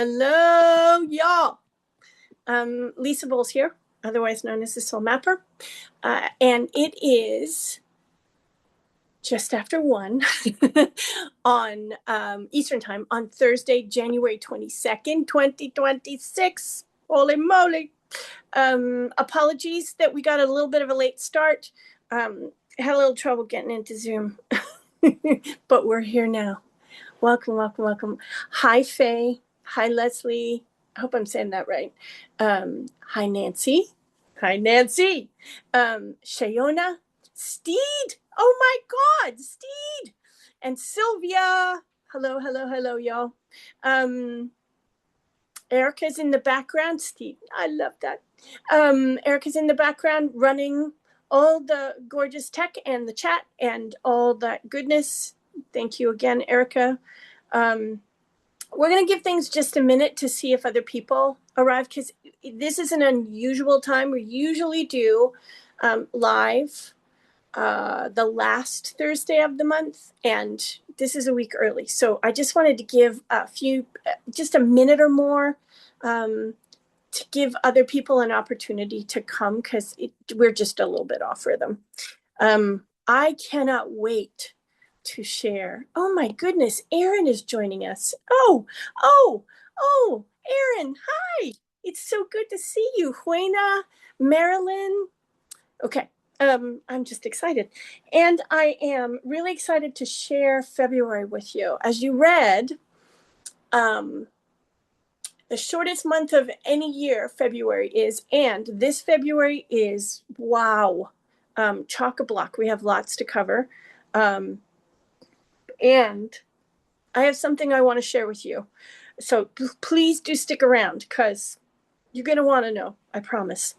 Hello, y'all. Lisa Bowles here, otherwise known as the Soul Mapper. And it is just after 1 on Eastern Time on Thursday, January 22nd, 2026. Holy moly. Apologies that we got a little bit of a late start. Had a little trouble getting into Zoom, but we're here now. Welcome, welcome, welcome. Hi, Faye. Hi, Leslie. I hope I'm saying that right. Hi, Nancy. Hi, Nancy. Shayona. Steed. Oh, my God. Steed. And Sylvia. Hello, hello, hello, y'all. Erica's in the background. Steed. I love that. Erica's in the background running all the gorgeous tech and the chat and all that goodness. Thank you again, Erica. We're going to give things just a minute to see if other people arrive, because this is an unusual time. We usually do live the last Thursday of the month, and this is a week early. So I just wanted to give just a minute or more to give other people an opportunity to come, because we're just a little bit off rhythm. I cannot wait to share. Oh my goodness, Erin is joining us. Oh, Erin, hi. It's so good to see you. Juana, Marilyn. Okay, I'm just excited. And I am really excited to share February with you. As you read, the shortest month of any year, February is, and this February is, wow, chock-a-block. We have lots to cover. And I have something I want to share with you. So please do stick around, because you're going to want to know, I promise.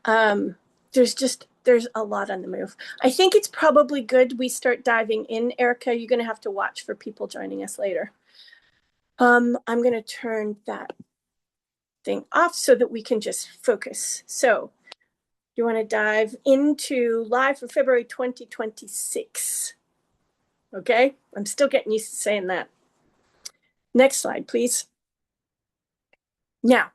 There's a lot on the move. I think it's probably good we start diving in. Erica, you're going to have to watch for people joining us later. I'm going to turn that thing off so that we can just focus. So you want to dive into live for February 2026. Okay, I'm still getting used to saying that. Next slide, please. Now,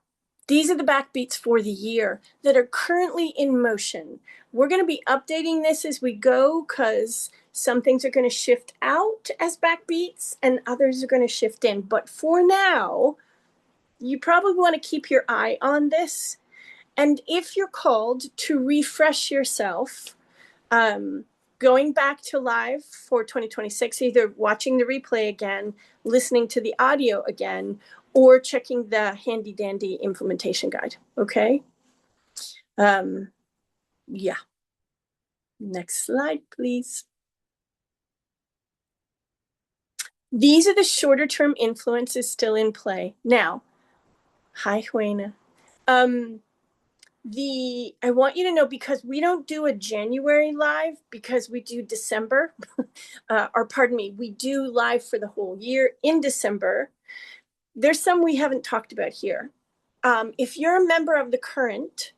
these are the backbeats for the year that are currently in motion. We're going to be updating this as we go, because some things are going to shift out as backbeats and others are going to shift in. But for now, you probably want to keep your eye on this. And if you're called to refresh yourself, going back to live for 2026, either watching the replay again, listening to the audio again, or checking the handy dandy implementation guide. Okay. Yeah. Next slide, please. These are the shorter term influences still in play. Now, hi, Juana. I want you to know, because we don't do a January live, because we do December, or pardon me, we do live for the whole year in December. There's some we haven't talked about here. If you're a member of the current,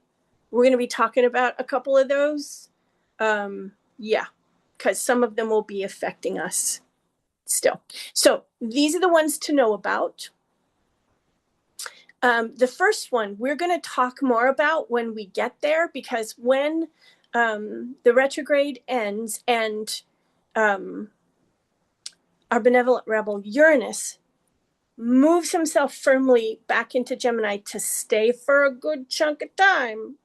we're going to be talking about a couple of those. Yeah, because some of them will be affecting us still. So these are the ones to know about. The first one we're going to talk more about when we get there, because when the retrograde ends and our benevolent rebel Uranus moves himself firmly back into Gemini to stay for a good chunk of time,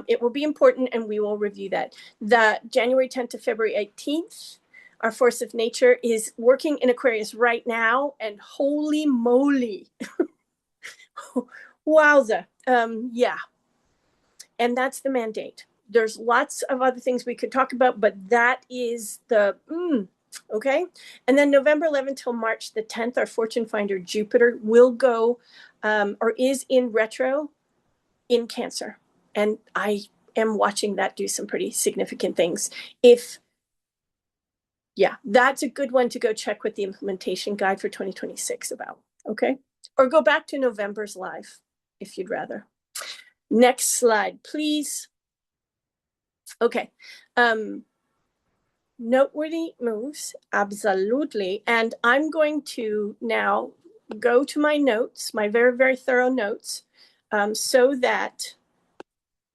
it will be important, and we will review that. The January 10th to February 18th, our force of nature is working in Aquarius right now, and holy moly. Wowza. Yeah. And that's the mandate. There's lots of other things we could talk about, but that is the, okay. And then November 11th till March the 10th, our fortune finder Jupiter will go, or is in retro in Cancer. And I am watching that do some pretty significant things. Yeah, that's a good one to go check with the implementation guide for 2026 about, okay? Or go back to November's live if you'd rather. Next slide, please. Okay. Noteworthy moves, absolutely. And I'm going to now go to my notes, my very, very thorough notes, so that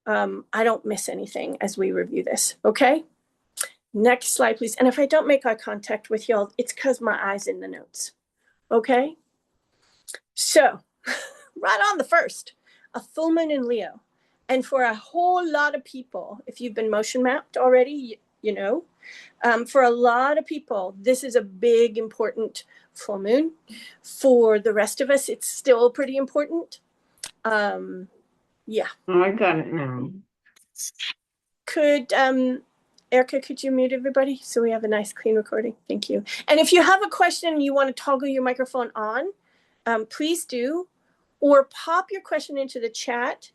I don't miss anything as we review this, okay? Next slide, please. And if I don't make eye contact with y'all, it's because my eye's in the notes, okay? So, right on the first, a full moon in Leo. And for a whole lot of people, if you've been motion mapped already, you know, for a lot of people, this is a big, important full moon. For the rest of us, it's still pretty important. Yeah. Oh, I got it now. Could, Erica, could you mute everybody so we have a nice, clean recording? Thank you. And if you have a question and you want to toggle your microphone on, please do, or pop your question into the chat.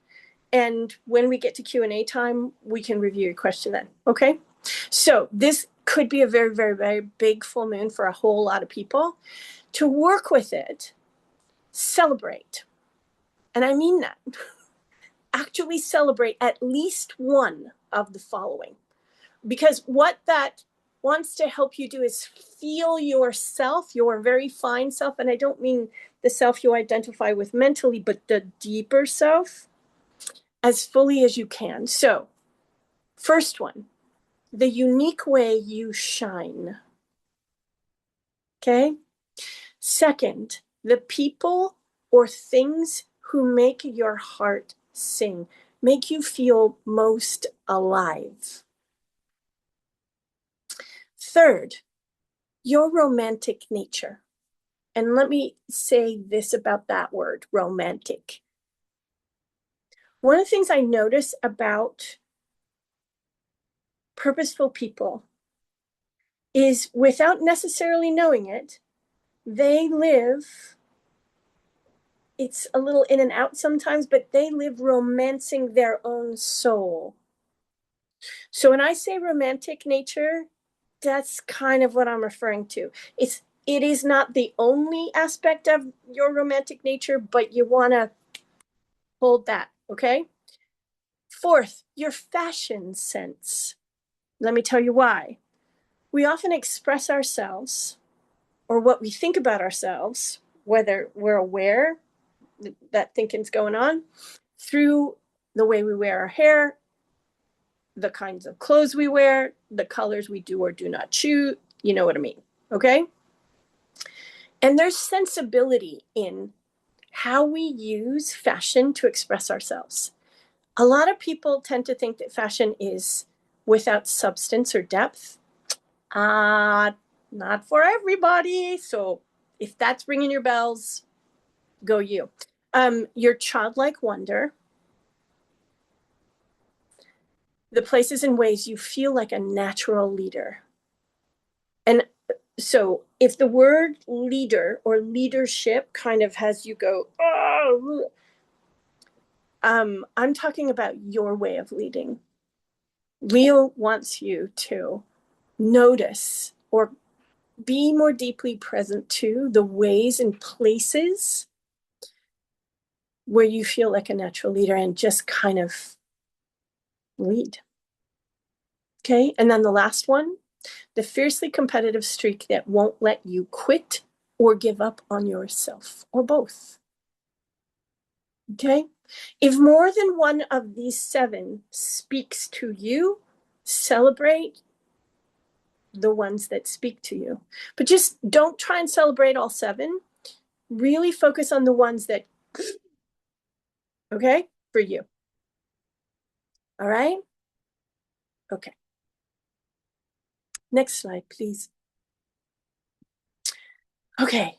And when we get to Q&A time, we can review your question then, okay? So this could be a very, very, very big full moon for a whole lot of people. To work with it, celebrate. And I mean that. Actually celebrate at least one of the following. Because what that wants to help you do is feel yourself, your very fine self. And I don't mean the self you identify with mentally, but the deeper self, as fully as you can. So, first one, the unique way you shine. Okay? Second, the people or things who make your heart sing, make you feel most alive. Third, your romantic nature. And let me say this about that word, romantic. One of the things I notice about purposeful people is, without necessarily knowing it, they live, it's a little in and out sometimes, but they live romancing their own soul. So when I say romantic nature, that's kind of what I'm referring to. It is not the only aspect of your romantic nature, but you want to hold that, okay? Fourth, your fashion sense. Let me tell you why. We often express ourselves or what we think about ourselves, whether we're aware that thinking's going on, through the way we wear our hair, the kinds of clothes we wear, the colors we do or do not choose. You know what I mean, okay? And there's sensibility in how we use fashion to express ourselves. A lot of people tend to think that fashion is without substance or depth. Not for everybody. So if that's ringing your bells, go you. Your childlike wonder, the places and ways you feel like a natural leader. And so if the word leader or leadership kind of has you go, oh, I'm talking about your way of leading. Leo wants you to notice or be more deeply present to the ways and places where you feel like a natural leader and just kind of lead. Okay. And then the last one, the fiercely competitive streak that won't let you quit or give up on yourself, or both. Okay. If more than one of these 7 speaks to you, celebrate the ones that speak to you. But just don't try and celebrate all 7. Really focus on the ones that, okay, for you. All right? Okay. Next slide, please. Okay.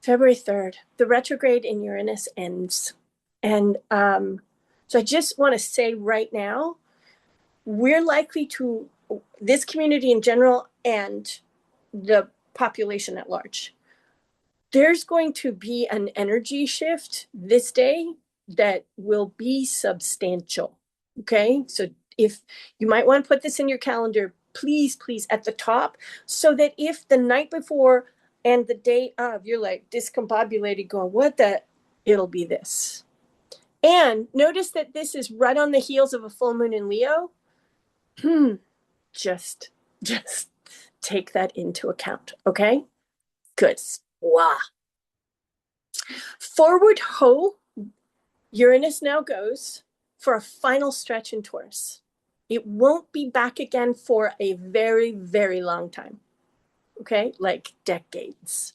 February 3rd, the retrograde in Uranus ends. And so I just want to say right now, we're likely to, this community in general and the population at large, there's going to be an energy shift this day that will be substantial. Okay. So if you might want to put this in your calendar, please, please, at the top, so that if the night before and the day of you're like discombobulated going, what the, it'll be this. And notice that this is right on the heels of a full moon in Leo. Just take that into account. Okay. Good. Wow. Forward ho, Uranus now goes for a final stretch in Taurus. It won't be back again for a very, very long time. Okay, like decades.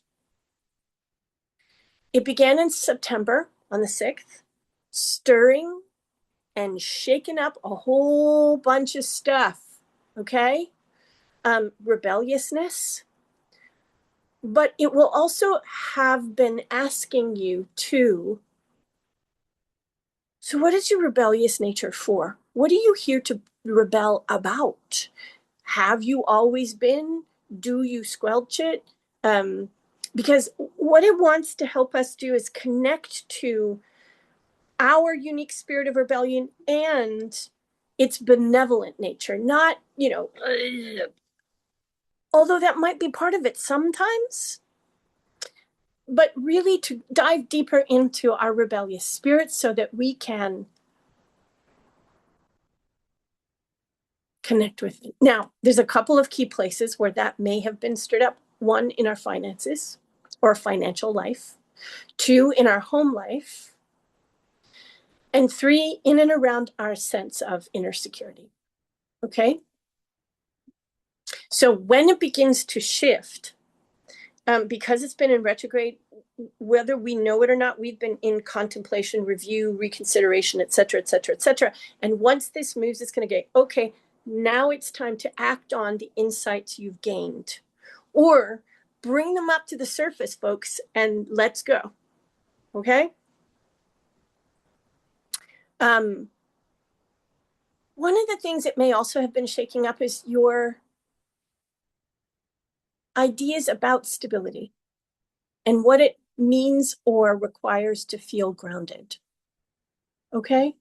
It began in September on the 6th, stirring and shaking up a whole bunch of stuff. Okay, rebelliousness, but it will also have been asking you to. So, what is your rebellious nature for? What are you here to rebel about? Have you always been? Do you squelch it? Because what it wants to help us do is connect to our unique spirit of rebellion and its benevolent nature, not, although that might be part of it sometimes, but really to dive deeper into our rebellious spirit so that we can connect with it. Now, there's a couple of key places where that may have been stirred up. One, in our finances or financial life. Two, in our home life. And three, in and around our sense of inner security. Okay? So when it begins to shift, because it's been in retrograde, whether we know it or not, we've been in contemplation, review, reconsideration, et cetera, et cetera, et cetera. And once this moves, it's going to get, okay, now it's time to act on the insights you've gained, or bring them up to the surface, folks, and let's go. Okay? One of the things that may also have been shaking up is your ideas about stability and what it means or requires to feel grounded. Okay?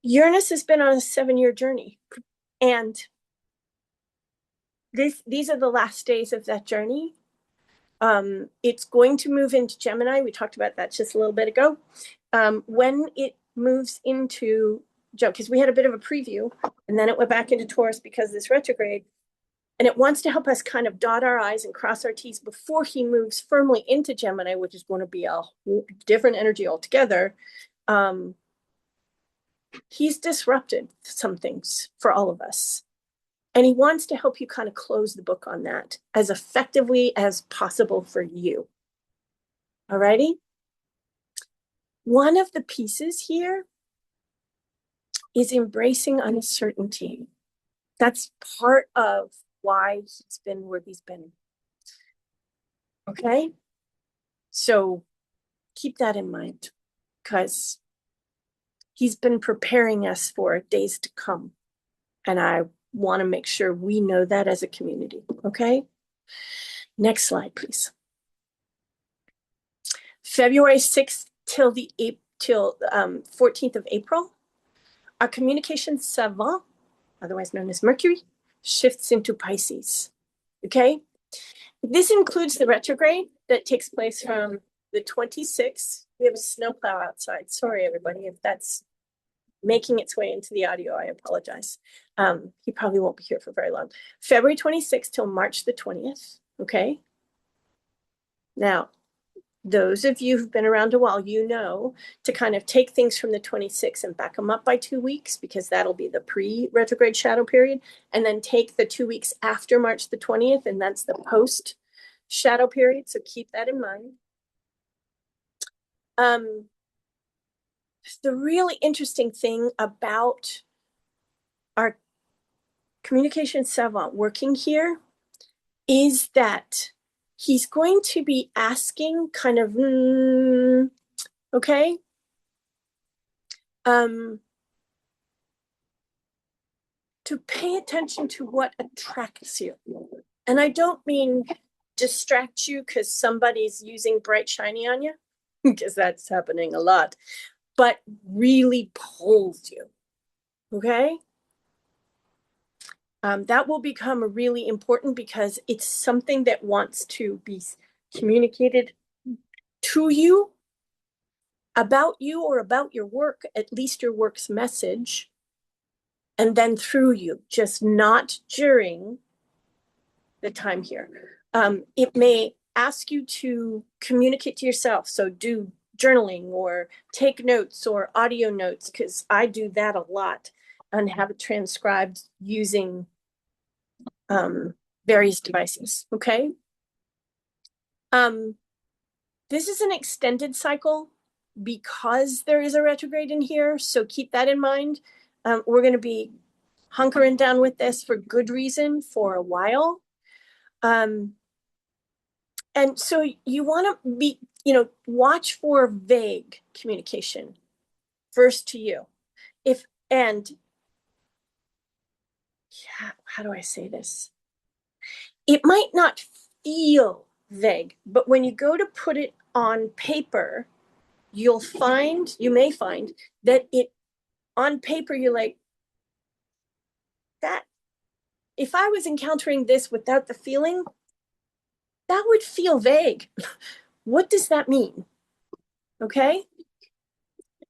Uranus has been on a 7-year journey, and these are the last days of that journey. It's going to move into Gemini. We talked about that just a little bit ago. When it moves into Gemini, because we had a bit of a preview, and then it went back into Taurus because of this retrograde, and it wants to help us kind of dot our I's and cross our T's before he moves firmly into Gemini, which is going to be a different energy altogether. He's disrupted some things for all of us. And he wants to help you kind of close the book on that as effectively as possible for you. All righty? One of the pieces here is embracing uncertainty. That's part of why he's been where he's been. Okay? So keep that in mind, because he's been preparing us for days to come. And I want to make sure we know that as a community. Okay? Next slide, please. February 6th till 14th of April, our communication savant, otherwise known as Mercury, shifts into Pisces. Okay? This includes the retrograde that takes place from the 26th. We have a snowplow outside. Sorry, everybody, if that's making its way into the audio, I apologize. He probably won't be here for very long. February 26th till March the 20th. Okay? Now, those of you who've been around a while, you know to kind of take things from the 26th and back them up by 2 weeks, because that'll be the pre-retrograde shadow period, and then take the 2 weeks after March the 20th, and that's the post-shadow period, so keep that in mind. The really interesting thing about our communication savant working here is that he's going to be asking kind of, okay, to pay attention to what attracts you. And I don't mean distract you because somebody's using bright shiny on you, because that's happening a lot, but really pulls you. Okay? That will become really important because it's something that wants to be communicated to you, about you, or about your work, at least your work's message, and then through you, just not during the time here. It may ask you to communicate to yourself. So do journaling or take notes or audio notes, because I do that a lot and have it transcribed using various devices. Okay. This is an extended cycle because there is a retrograde in here. So keep that in mind. We're going to be hunkering down with this for good reason for a while. And so you want to be, watch for vague communication first to you. How do I say this? It might not feel vague, but when you go to put it on paper, you may find that on paper, you're like, that, if I was encountering this without the feeling, that would feel vague. What does that mean? Okay.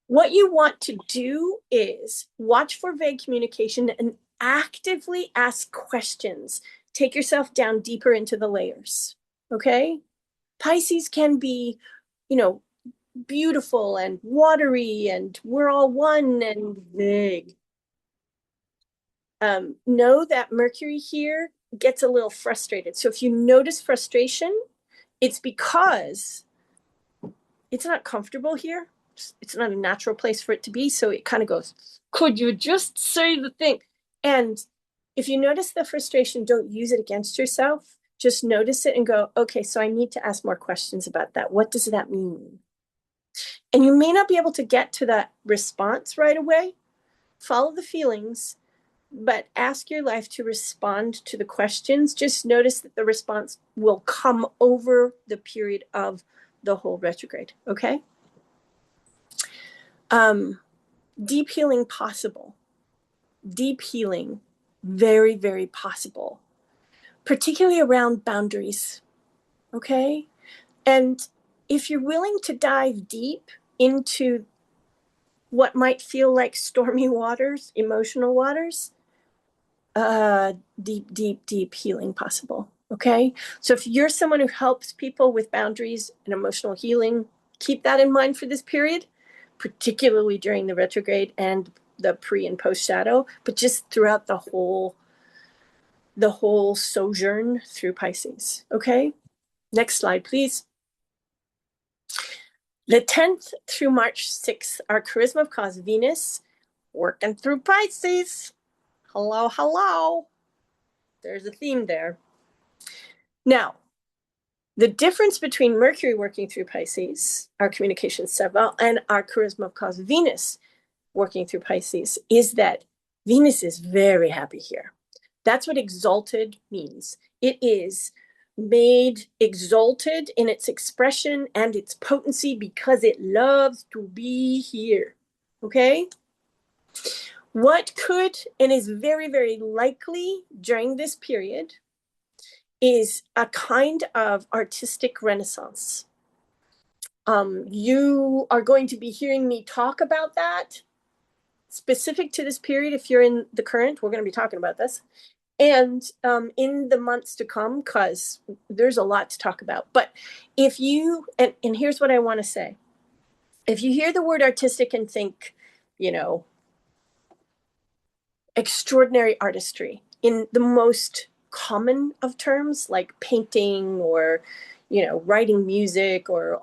What you want to do is watch for vague communication and actively ask questions. Take yourself down deeper into the layers. Okay. Pisces can be, beautiful and watery and we're all one and vague. Know that Mercury here gets a little frustrated. So if you notice frustration, it's because it's not comfortable here. It's not a natural place for it to be. So it kind of goes, could you just say the thing? And if you notice the frustration, don't use it against yourself. Just notice it and go, okay, so I need to ask more questions about that. What does that mean? And you may not be able to get to that response right away. Follow the feelings, but ask your life to respond to the questions. Just notice that the response will come over the period of the whole retrograde. Okay. Deep healing possible. Deep healing, very, very possible, particularly around boundaries. Okay. And if you're willing to dive deep into what might feel like stormy waters, emotional waters, deep healing possible. Okay. So if you're someone who helps people with boundaries and emotional healing, keep that in mind for this period, particularly during the retrograde and the pre and post shadow, but just throughout the whole sojourn through Pisces. Okay. Next slide, please. The 10th through March 6th, our charisma of cause Venus working through Pisces. Hello, hello. There's a theme there. Now, the difference between Mercury working through Pisces, our communication Seval, and our charisma of cause Venus working through Pisces is that Venus is very happy here. That's what exalted means. It is made exalted in its expression and its potency because it loves to be here. Okay? What could and is very, very likely during this period is a kind of artistic renaissance. You are going to be hearing me talk about that specific to this period. If you're in the current, we're going to be talking about this. And in the months to come, because there's a lot to talk about. But if you, and here's what I want to say. If you hear the word artistic and think, extraordinary artistry in the most common of terms, like painting or, writing music or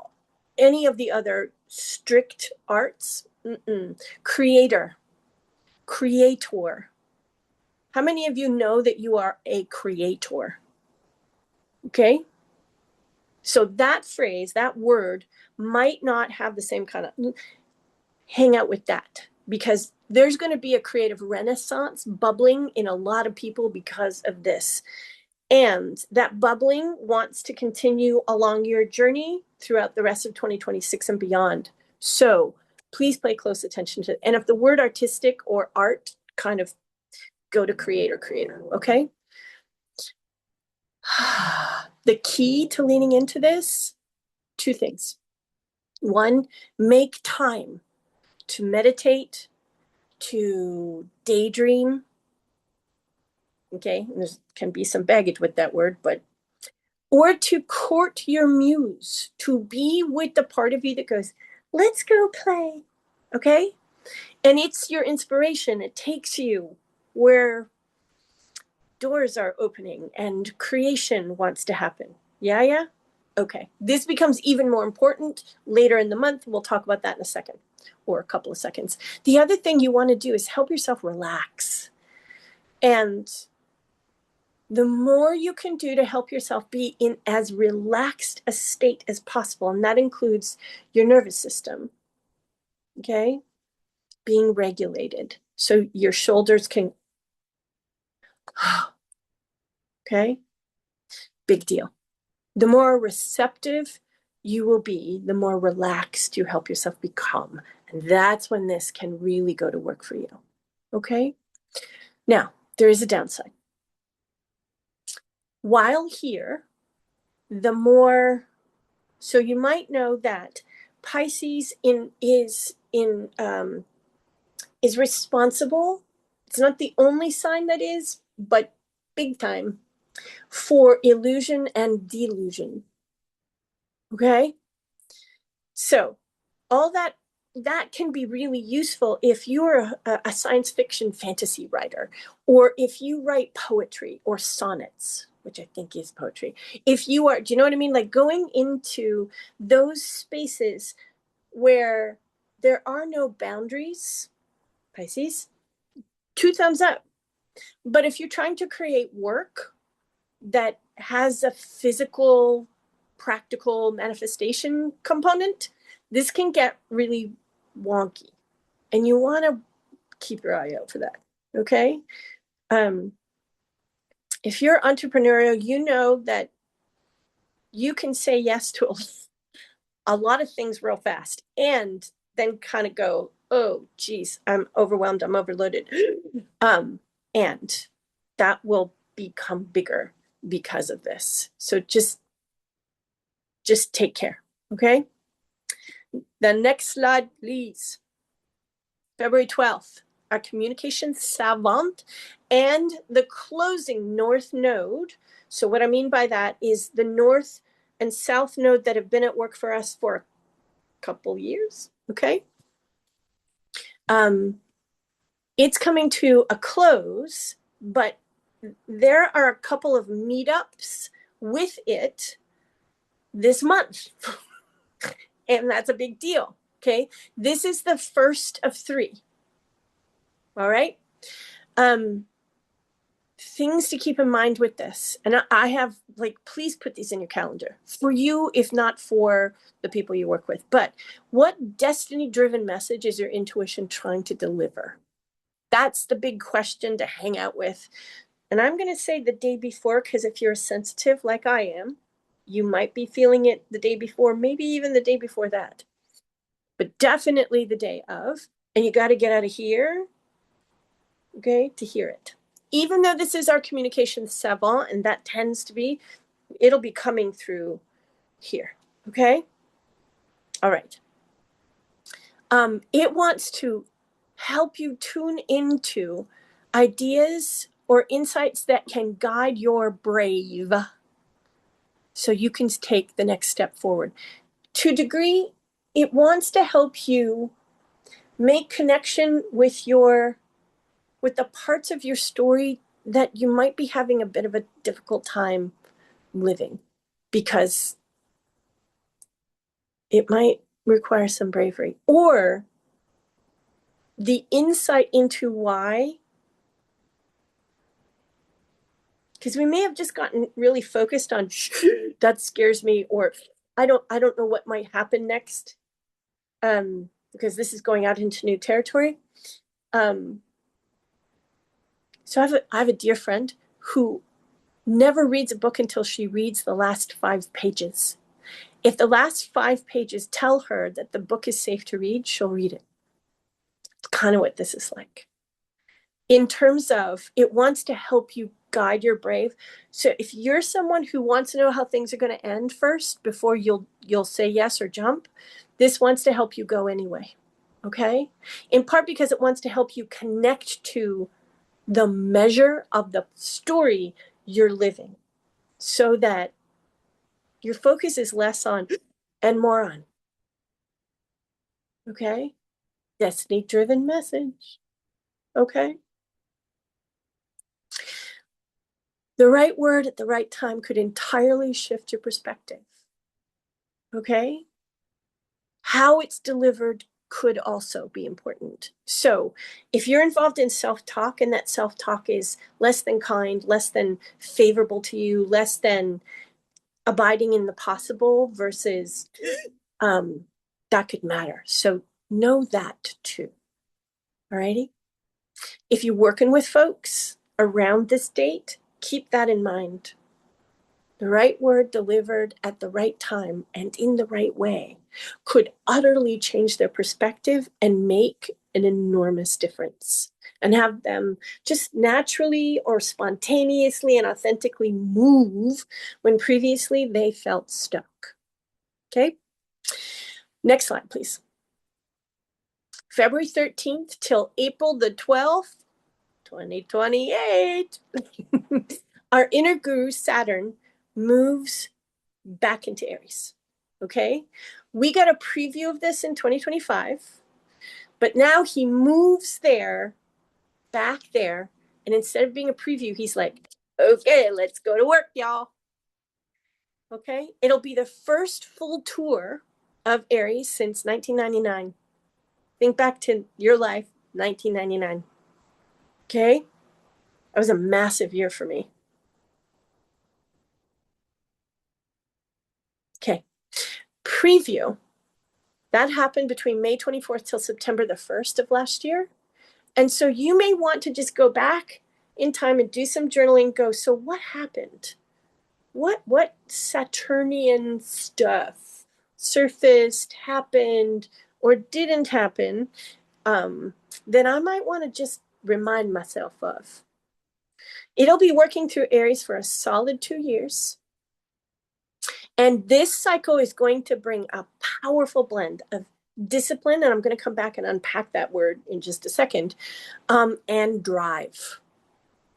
any of the other strict arts, creator. How many of you know that you are a creator? Okay. So that phrase, that word might not have the same kind of, hang out with that, because there's going to be a creative renaissance bubbling in a lot of people because of this. And that bubbling wants to continue along your journey throughout the rest of 2026 and beyond. So please pay close attention to it. And if the word artistic or art, kind of go to creator. Okay. The key to leaning into this, two things. One, make time to meditate, to daydream, Okay, there can be some baggage with that word, but or to court your muse, to be with the part of you that goes, let's go play. Okay? And it's your inspiration. It takes you where doors are opening and creation wants to happen. Yeah, yeah? Okay. This becomes even more important later in the month. We'll talk about that in a second or a couple of seconds. The other thing you want to do is help yourself relax. And the more you can do to help yourself be in as relaxed a state as possible, and that includes your nervous system, okay, being regulated so your shoulders can, okay, big deal. The more receptive you will be, the more relaxed you help yourself become. And that's when this can really go to work for you, okay? Now, there is a downside. While here, the more, so you might know that Pisces is responsible. It's not the only sign that is, but big time for illusion and delusion. Okay? So, all that can be really useful if you're a science fiction fantasy writer, or if you write poetry or sonnets, which I think is poetry. If you are, do you know what I mean? Like going into those spaces where there are no boundaries, Pisces, 2 thumbs up. But if you're trying to create work that has a physical, practical manifestation component, this can get really wonky. And you want to keep your eye out for that. Okay? If you're entrepreneurial, you know that you can say yes to a lot of things real fast and then kind of go, oh, geez, I'm overwhelmed, I'm overloaded. And that will become bigger because of this. So just take care, okay? The next slide, please. February 12th, our communication savant and the closing north node. So what I mean by that is the north and south node that have been at work for us for a couple years, okay? It's coming to a close, but there are a couple of meetups with it this month. And that's a big deal, okay? This is the first of 3. All right? Things to keep in mind with this. And I have, like, please put these in your calendar. For you, if not for the people you work with. But what destiny-driven message is your intuition trying to deliver? That's the big question to hang out with. And I'm going to say the day before, because if you're sensitive like I am, you might be feeling it the day before, maybe even the day before that. But definitely the day of. And you got to get out of here, okay, to hear it. Even though this is our communication savant, and that tends to be, it'll be coming through here, okay? All right. It wants to help you tune into ideas or insights that can guide your brave so you can take the next step forward. To a degree, it wants to help you make connection with the parts of your story that you might be having a bit of a difficult time living, because it might require some bravery, or the insight into why. Because we may have just gotten really focused on that scares me, or I don't know what might happen next, because this is going out into new territory. So I have a dear friend who never reads a book until she reads the last 5 pages. If the last 5 pages tell her that the book is safe to read, she'll read it. It's kind of what this is like. In terms of, it wants to help you guide your brave. So if you're someone who wants to know how things are going to end first before you'll say yes or jump, this wants to help you go anyway. Okay? In part because it wants to help you connect to the measure of the story you're living, so that your focus is less on and more on. Okay? Destiny driven message. Okay? The right word at the right time could entirely shift your perspective. Okay? How it's delivered could also be important. So, if you're involved in self talk and that self talk is less than kind, less than favorable to you, less than abiding in the possible versus that could matter. So, know that too. All righty. If you're working with folks around this date, keep that in mind. The right word delivered at the right time and in the right way could utterly change their perspective and make an enormous difference, and have them just naturally or spontaneously and authentically move when previously they felt stuck. Okay? Next slide, please. February 13th till April the 12th, 2028, our inner guru Saturn moves back into Aries. Okay? We got a preview of this in 2025, but now he moves there, back there, and instead of being a preview, he's like, okay, let's go to work, y'all. Okay? It'll be the first full tour of Aries since 1999. Think back to your life, 1999. Okay? That was a massive year for me. Okay. Preview. That happened between May 24th till September the 1st of last year. And so you may want to just go back in time and do some journaling, go, so what happened? What Saturnian stuff surfaced, happened, or didn't happen, then I might want to just remind myself of. It'll be working through Aries for a solid 2 years. And this cycle is going to bring a powerful blend of discipline, and I'm going to come back and unpack that word in just a second, and drive.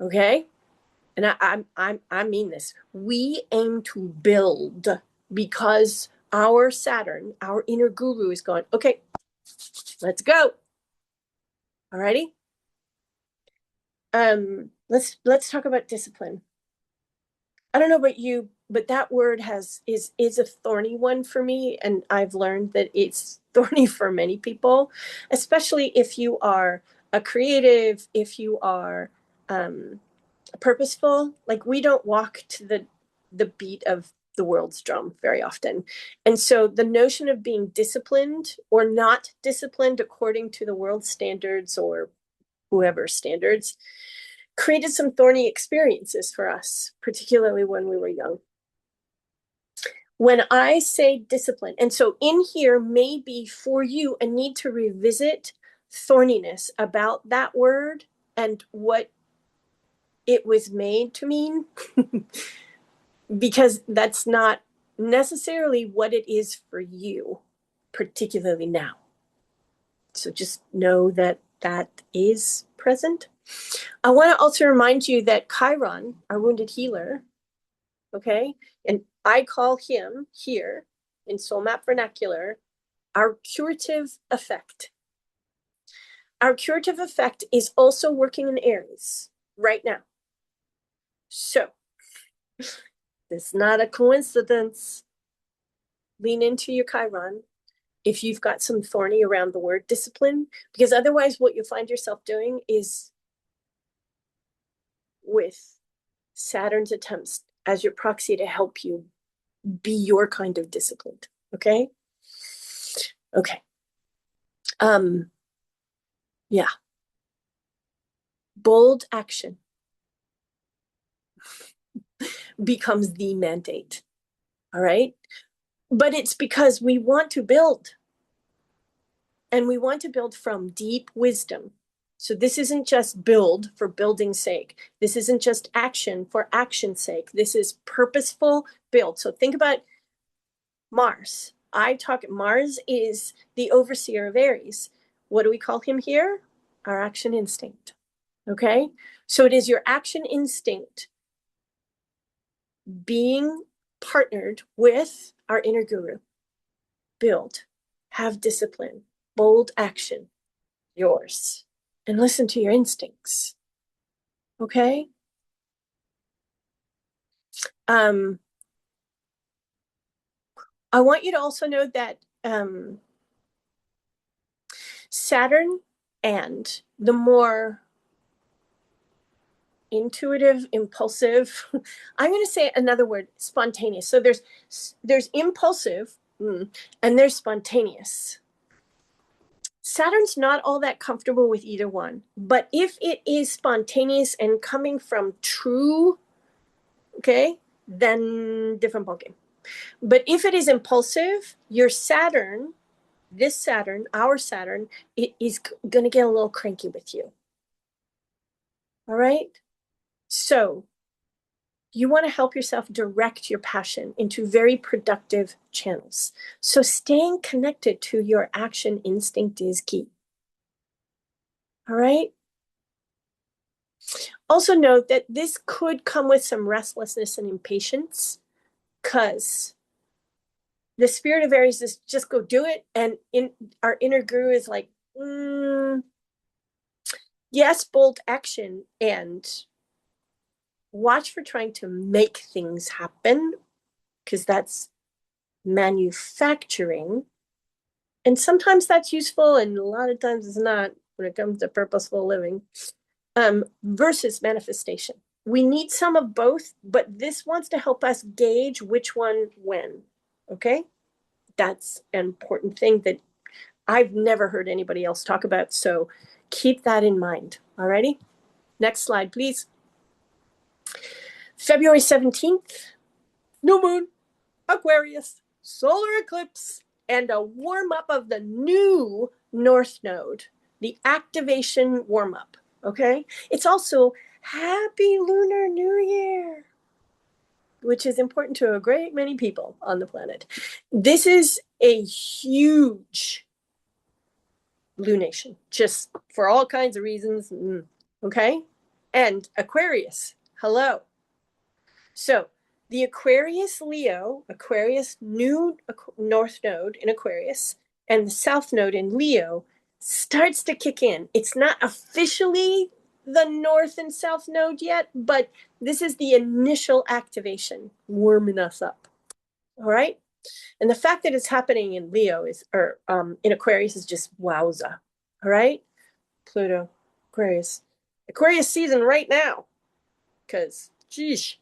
Okay? And I mean this. We aim to build because our Saturn, our inner guru, is going, okay, let's go. All righty? Let's talk about discipline. I don't know about you, but that word is a thorny one for me, and I've learned that it's thorny for many people, especially if you are a creative, if you are purposeful. Like, we don't walk to the beat of the world's drum very often. And so the notion of being disciplined or not disciplined according to the world's standards or whoever's standards created some thorny experiences for us, particularly when we were young. When I say discipline, and so in here may be for you a need to revisit thorniness about that word and what it was made to mean, because that's not necessarily what it is for you, particularly now. So just know that that is present. I want to also remind you that Chiron, our wounded healer, okay, and I call him here in Soul Map vernacular, our curative effect. Our curative effect is also working in Aries right now. So, this is not a coincidence. Lean into your Chiron if you've got some thorny around the word discipline, because otherwise what you'll find yourself doing is with Saturn's attempts as your proxy to help you be your kind of disciplined. Okay? Okay. Yeah. Bold action becomes the mandate. All right? But it's because we want to build. And we want to build from deep wisdom. So this isn't just build for building's sake. This isn't just action for action's sake. This is purposeful build. So think about Mars. Mars is the overseer of Aries. What do we call him here? Our action instinct. Okay? So it is your action instinct being partnered with our inner guru. Build, have discipline, bold action, yours. And listen to your instincts. Okay? I want you to also know that Saturn and the more intuitive, impulsive, I'm going to say another word, spontaneous. So there's impulsive and there's spontaneous. Saturn's not all that comfortable with either one, but if it is spontaneous and coming from true, okay, then different ballgame. But if it is impulsive, your Saturn, this Saturn, our Saturn, it is going to get a little cranky with you. All right? So you want to help yourself direct your passion into very productive channels. So staying connected to your action instinct is key. All right? Also note that this could come with some restlessness and impatience because the spirit of Aries is just go do it. And our inner guru is like, yes, bold action, and watch for trying to make things happen because that's manufacturing. And sometimes that's useful and a lot of times it's not when it comes to purposeful living. Versus manifestation. We need some of both, but this wants to help us gauge which one when. Okay? That's an important thing that I've never heard anybody else talk about. So keep that in mind. All righty? Next slide, please. February 17th, new moon, Aquarius, solar eclipse, and a warm up of the new North Node, the activation warm up. Okay? It's also Happy Lunar New Year, which is important to a great many people on the planet. This is a huge lunation, just for all kinds of reasons. Okay? And Aquarius, hello. So the Aquarius Leo, Aquarius new North Node in Aquarius, and the South Node in Leo starts to kick in. It's not officially the North and South Node yet, but this is the initial activation, warming us up. All right? And the fact that it's happening in Leo is, or in Aquarius is just wowza. All right? Pluto, Aquarius. Aquarius season right now. Because, geez.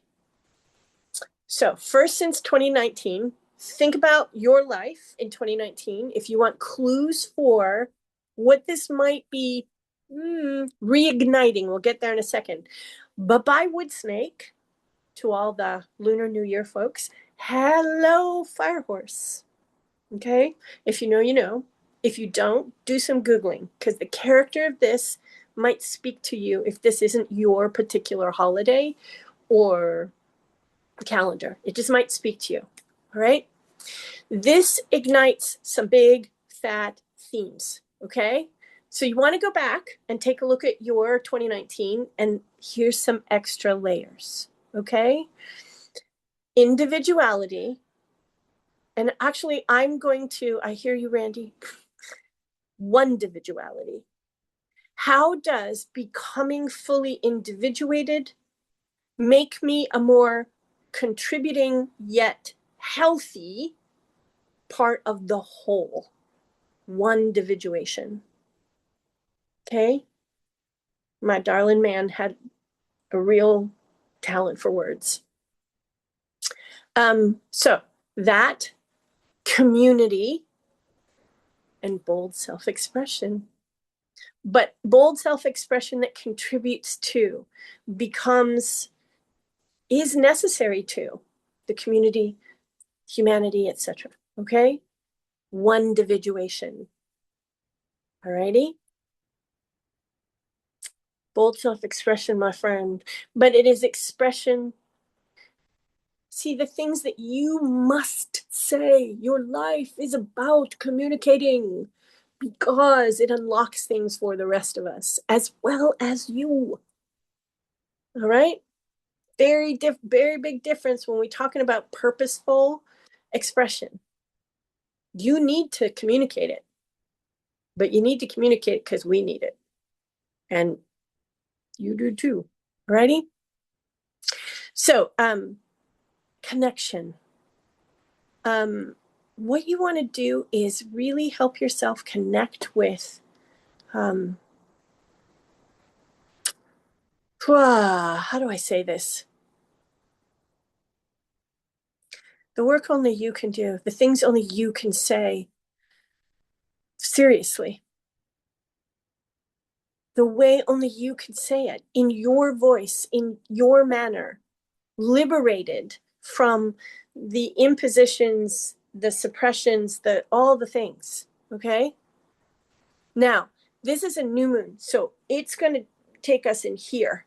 So, first since 2019, think about your life in 2019. If you want clues for what this might be reigniting, we'll get there in a second. Bye-bye, Wood Snake, to all the Lunar New Year folks. Hello, Fire Horse. Okay? If you know, you know. If you don't, do some Googling, because the character of this might speak to you if this isn't your particular holiday or calendar. It just might speak to you. All right? This ignites some big, fat themes. Okay? So you want to go back and take a look at your 2019, and here's some extra layers. Okay? Individuality. And actually, I'm going to, I hear you, Randy, one individuality. How does becoming fully individuated make me a more contributing yet healthy part of the whole? One individuation. Okay? My darling man had a real talent for words. So that community and bold self-expression, but bold self-expression that contributes to, becomes, is necessary to the community, humanity, etc. Okay? One individuation. All righty? Bold self-expression, my friend, but it is expression. See, the things that you must say, your life is about communicating because it unlocks things for the rest of us as well as you. All right. Very big difference when we're talking about purposeful expression. You need to communicate it, but you need to communicate it because we need it. And you do too. Alrighty? So, connection. What you want to do is really help yourself connect with how do I say this? The work only you can do, the things only you can say. Seriously. The way only you can say it, in your voice, in your manner, liberated from the impositions, the suppressions, all the things. Okay? Now, this is a new moon, so it's going to take us in here.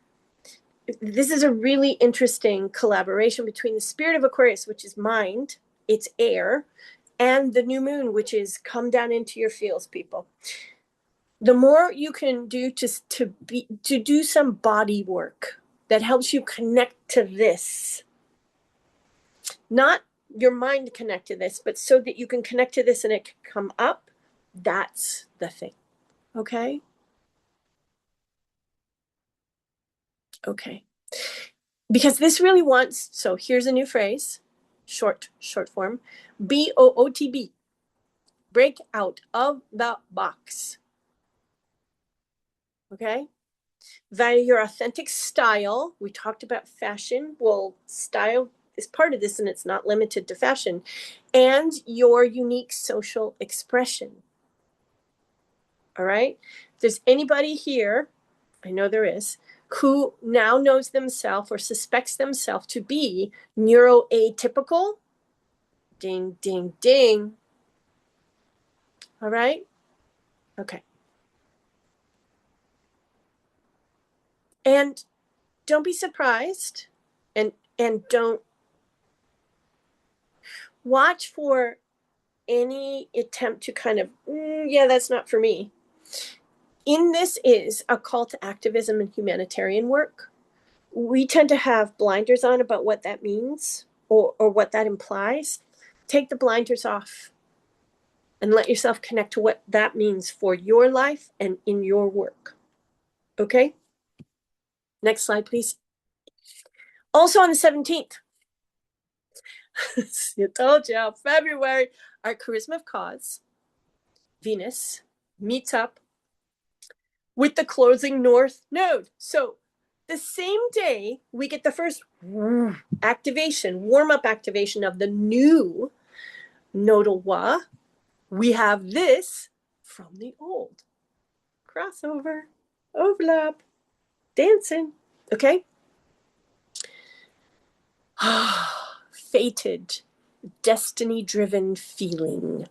This is a really interesting collaboration between the spirit of Aquarius, which is mind, it's air, and the new moon, which is come down into your feels, people. The more you can do to do some body work that helps you connect to this, not your mind connect to this, but so that you can connect to this and it can come up, that's the thing. Okay? Okay. Because this really wants, so here's a new phrase, short form, BOOTB, break out of the box. Okay? Value your authentic style. We talked about fashion. Well, style is part of this and it's not limited to fashion. And your unique social expression. All right? If there's anybody here, I know there is, who now knows themselves or suspects themselves to be neuroatypical, ding, ding, ding. All right? Okay. And don't be surprised and don't watch for any attempt to kind of, yeah, that's not for me. In this is a call to activism and humanitarian work. We tend to have blinders on about what that means or what that implies. Take the blinders off and let yourself connect to what that means for your life and in your work. Okay? Next slide, please. Also on the 17th, I told you, February, our charisma of cause, Venus, meets up with the closing north node. So the same day we get the first activation, warm-up activation of the new nodal wa, we have this from the old. Crossover, overlap, dancing. Okay? Fated, destiny-driven feeling.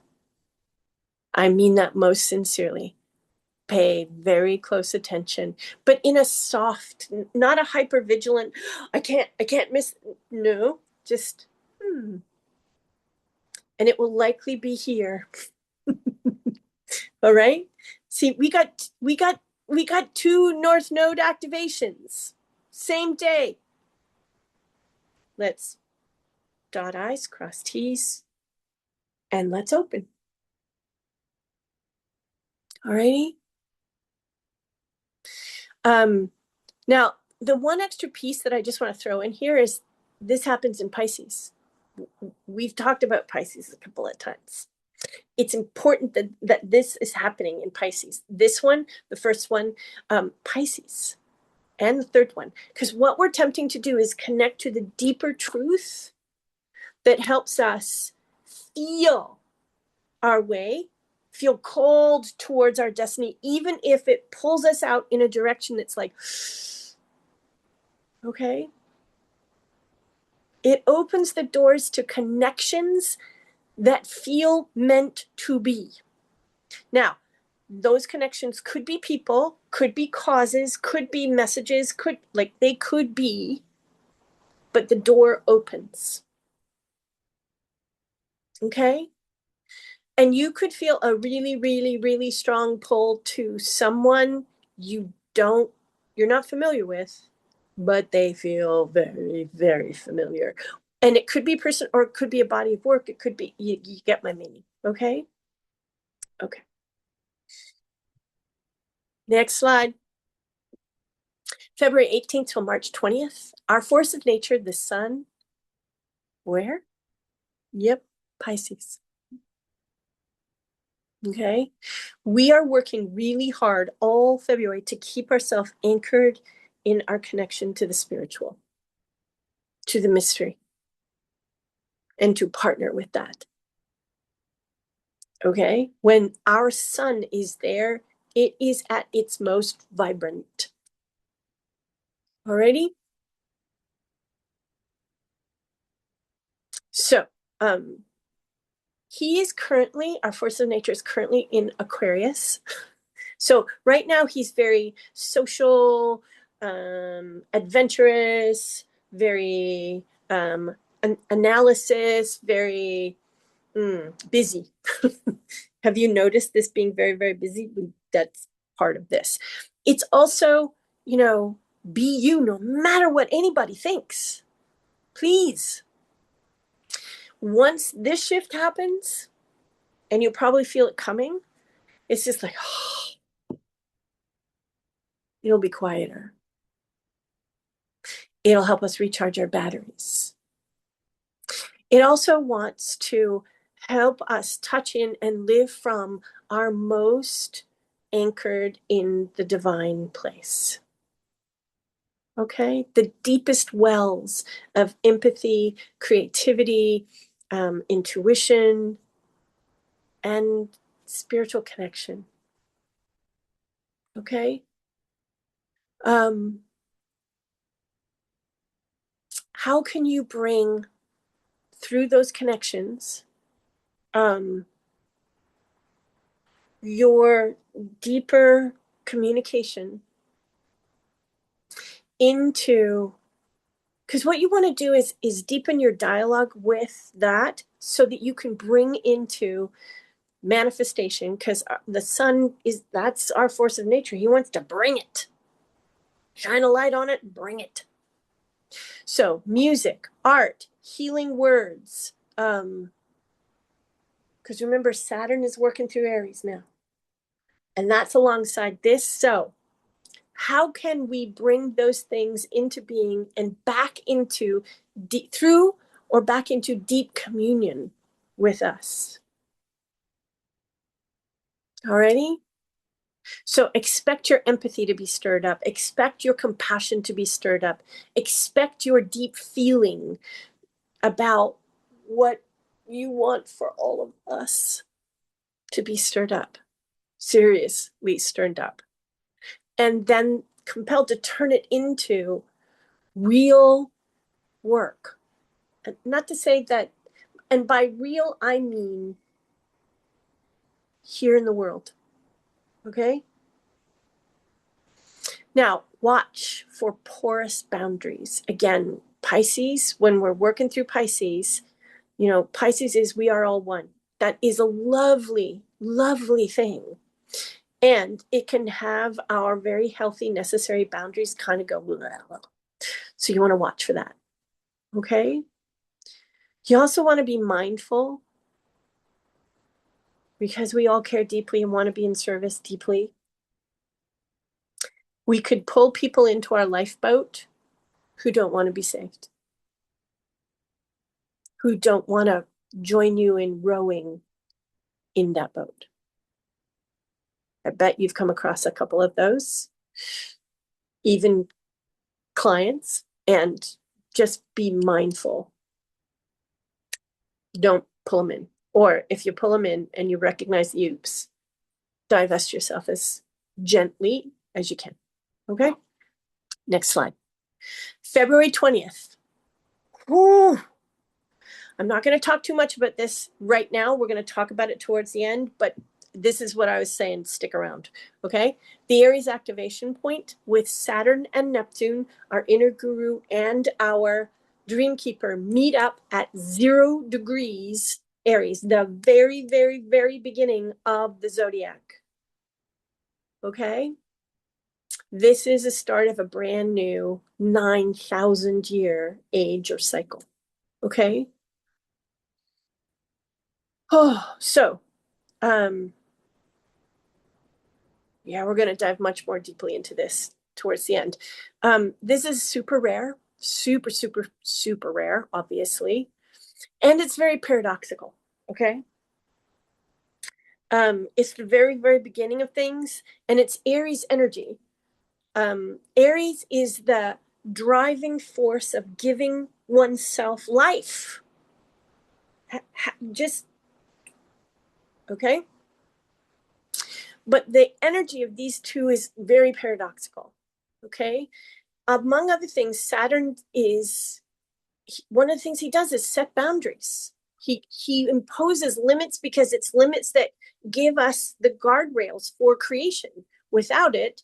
I mean that most sincerely. Pay very close attention, but in a soft, not a hyper vigilant, I can't miss. No, just, and it will likely be here. All right. See, we got two North Node activations, same day. Let's dot I's, cross T's, and let's open. All righty. Now, the one extra piece that I just want to throw in here is this happens in Pisces. We've talked about Pisces a couple of times. It's important that this is happening in Pisces. This one, the first one, Pisces, and the third one. Because what we're attempting to do is connect to the deeper truth that helps us feel our way, feel called towards our destiny, even if it pulls us out in a direction that's like, okay. It opens the doors to connections that feel meant to be. Now, those connections could be people, could be causes, could be messages, they could be, but the door opens. Okay? And you could feel a really, really, really strong pull to someone you're not familiar with, but they feel very, very familiar. And it could be a person or it could be a body of work. It could be, you get my meaning. Okay. Okay. Next slide. February 18th till March 20th. Our force of nature, the sun, where? Yep, Pisces. Okay. We are working really hard all February to keep ourselves anchored in our connection to the spiritual, to the mystery, and to partner with that. Okay. When our sun is there, it is at its most vibrant. Alrighty. So, he is currently, our force of nature is currently in Aquarius. So right now he's very social, adventurous, very analysis, very busy. Have you noticed this being very, very busy? That's part of this. It's also, be you no matter what anybody thinks. Please. Once this shift happens, and you'll probably feel it coming, it's just like, it'll be quieter. It'll help us recharge our batteries. It also wants to help us touch in and live from our most anchored in the divine place. Okay? The deepest wells of empathy, creativity, intuition, and spiritual connection. Okay? How can you bring through those connections your deeper communication into, because what you want to do is deepen your dialogue with that so that you can bring into manifestation, because the sun that's our force of nature. He wants to bring it, shine a light on it, bring it. So music, art, healing words, because remember, Saturn is working through Aries now, and that's alongside this. So how can we bring those things into being and back into through or back into deep communion with us? Alrighty? So expect your empathy to be stirred up. Expect your compassion to be stirred up. Expect your deep feeling about what you want for all of us to be stirred up. Seriously stirred up. And then compelled to turn it into real work. And not to say that, and by real, I mean here in the world. Okay? Now, watch for porous boundaries. Again, Pisces, when we're working through Pisces, Pisces is we are all one. That is a lovely, lovely thing. And it can have our very healthy, necessary boundaries kind of go, blah, blah. So you want to watch for that. Okay? You also want to be mindful, because we all care deeply and want to be in service deeply. We could pull people into our lifeboat who don't want to be saved, who don't want to join you in rowing in that boat. I bet you've come across a couple of those, even clients, and just be mindful. Don't pull them in. Or if you pull them in and you recognize the oops, divest yourself as gently as you can. Okay? Next slide. February 20th. Whew. I'm not going to talk too much about this right now. We're going to talk about it towards the end, but this is what I was saying. Stick around. Okay? The Aries activation point with Saturn and Neptune, our inner guru and our dream keeper, meet up at 0 degrees Aries, the very, very, very beginning of the zodiac. Okay? This is a start of a brand new 9,000 year age or cycle. Okay. Oh, so, yeah, we're going to dive much more deeply into this towards the end. This is super rare, super, super, super rare, obviously. And it's very paradoxical. Okay. It's the very, very beginning of things, and it's Aries energy. Aries is the driving force of giving oneself life. Just, okay. But the energy of these two is very paradoxical. Okay. Among other things, Saturn is one of the things he does is set boundaries. He imposes limits because it's limits that give us the guardrails for creation. Without it,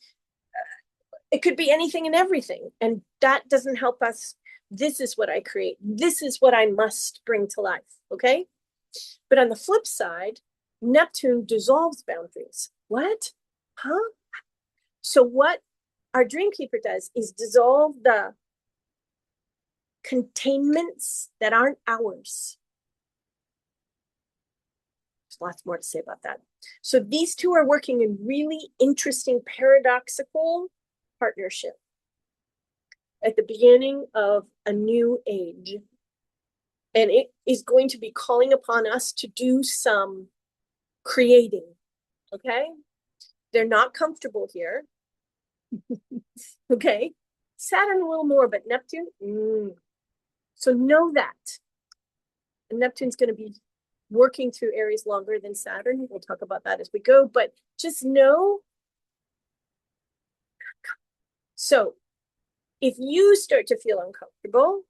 it could be anything and everything, and that doesn't help us. This is what I create. This is what I must bring to life. Okay. But on the flip side, Neptune dissolves boundaries. What? Huh? So what our Dreamkeeper does is dissolve the containments that aren't ours. There's lots more to say about that. So these two are working in really interesting, paradoxical partnership at the beginning of a new age. And it is going to be calling upon us to do some creating. Okay. They're not comfortable here. Okay. Saturn a little more, but Neptune. So know that. And Neptune's going to be working through Aries longer than Saturn. We'll talk about that as we go, but just know. So if you start to feel uncomfortable,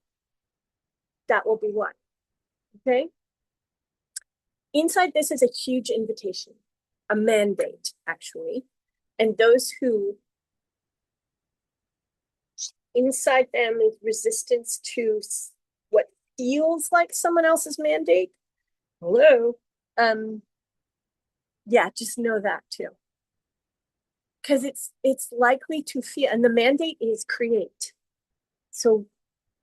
that will be why. Okay. Inside this is a huge invitation, a mandate, actually. And those who inside them is resistance to what feels like someone else's mandate. Hello. Yeah, just know that too. Because it's likely to feel, and the mandate is create. So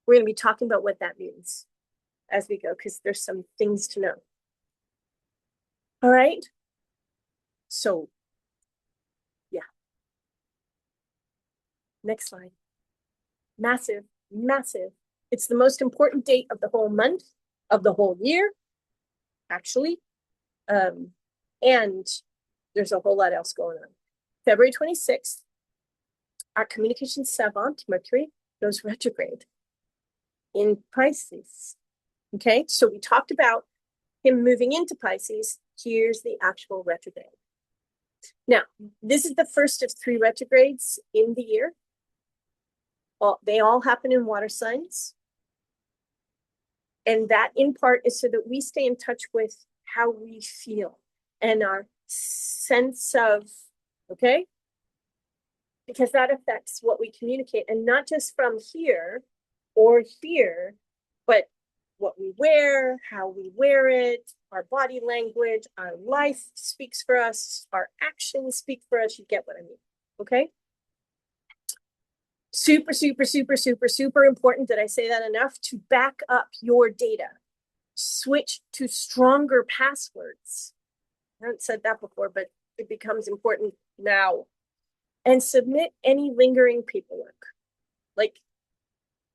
we're going to be talking about what that means as we go, because there's some things to know. All right. So, yeah. Next slide. Massive, massive. It's the most important date of the whole month, of the whole year, actually. And there's a whole lot else going on. February 26th, our communication savant, Mercury, goes retrograde in Pisces. Okay, so we talked about him moving into Pisces. Here's the actual retrograde. Now, this is the first of 3 retrogrades in the year. They all happen in water signs. And that in part is so that we stay in touch with how we feel and our sense of, okay? Because that affects what we communicate, and not just from here or here, but what we wear, how we wear it, our body language, our life speaks for us, our actions speak for us. You get what I mean, okay? Super, super, super, super, super important. Did I say that enough? To back up your data. Switch to stronger passwords. I haven't said that before, but it becomes important now. And submit any lingering paperwork.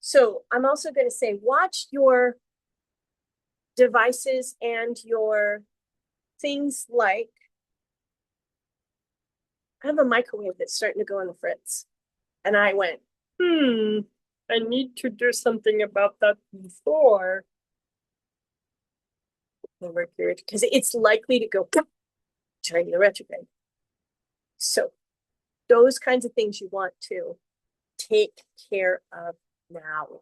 So I'm also going to say, watch your devices and your things like, I have a microwave that's starting to go on the fritz. And I went, I need to do something about that before the Mercury, because it's likely to go during the retrograde. So those kinds of things you want to take care of now.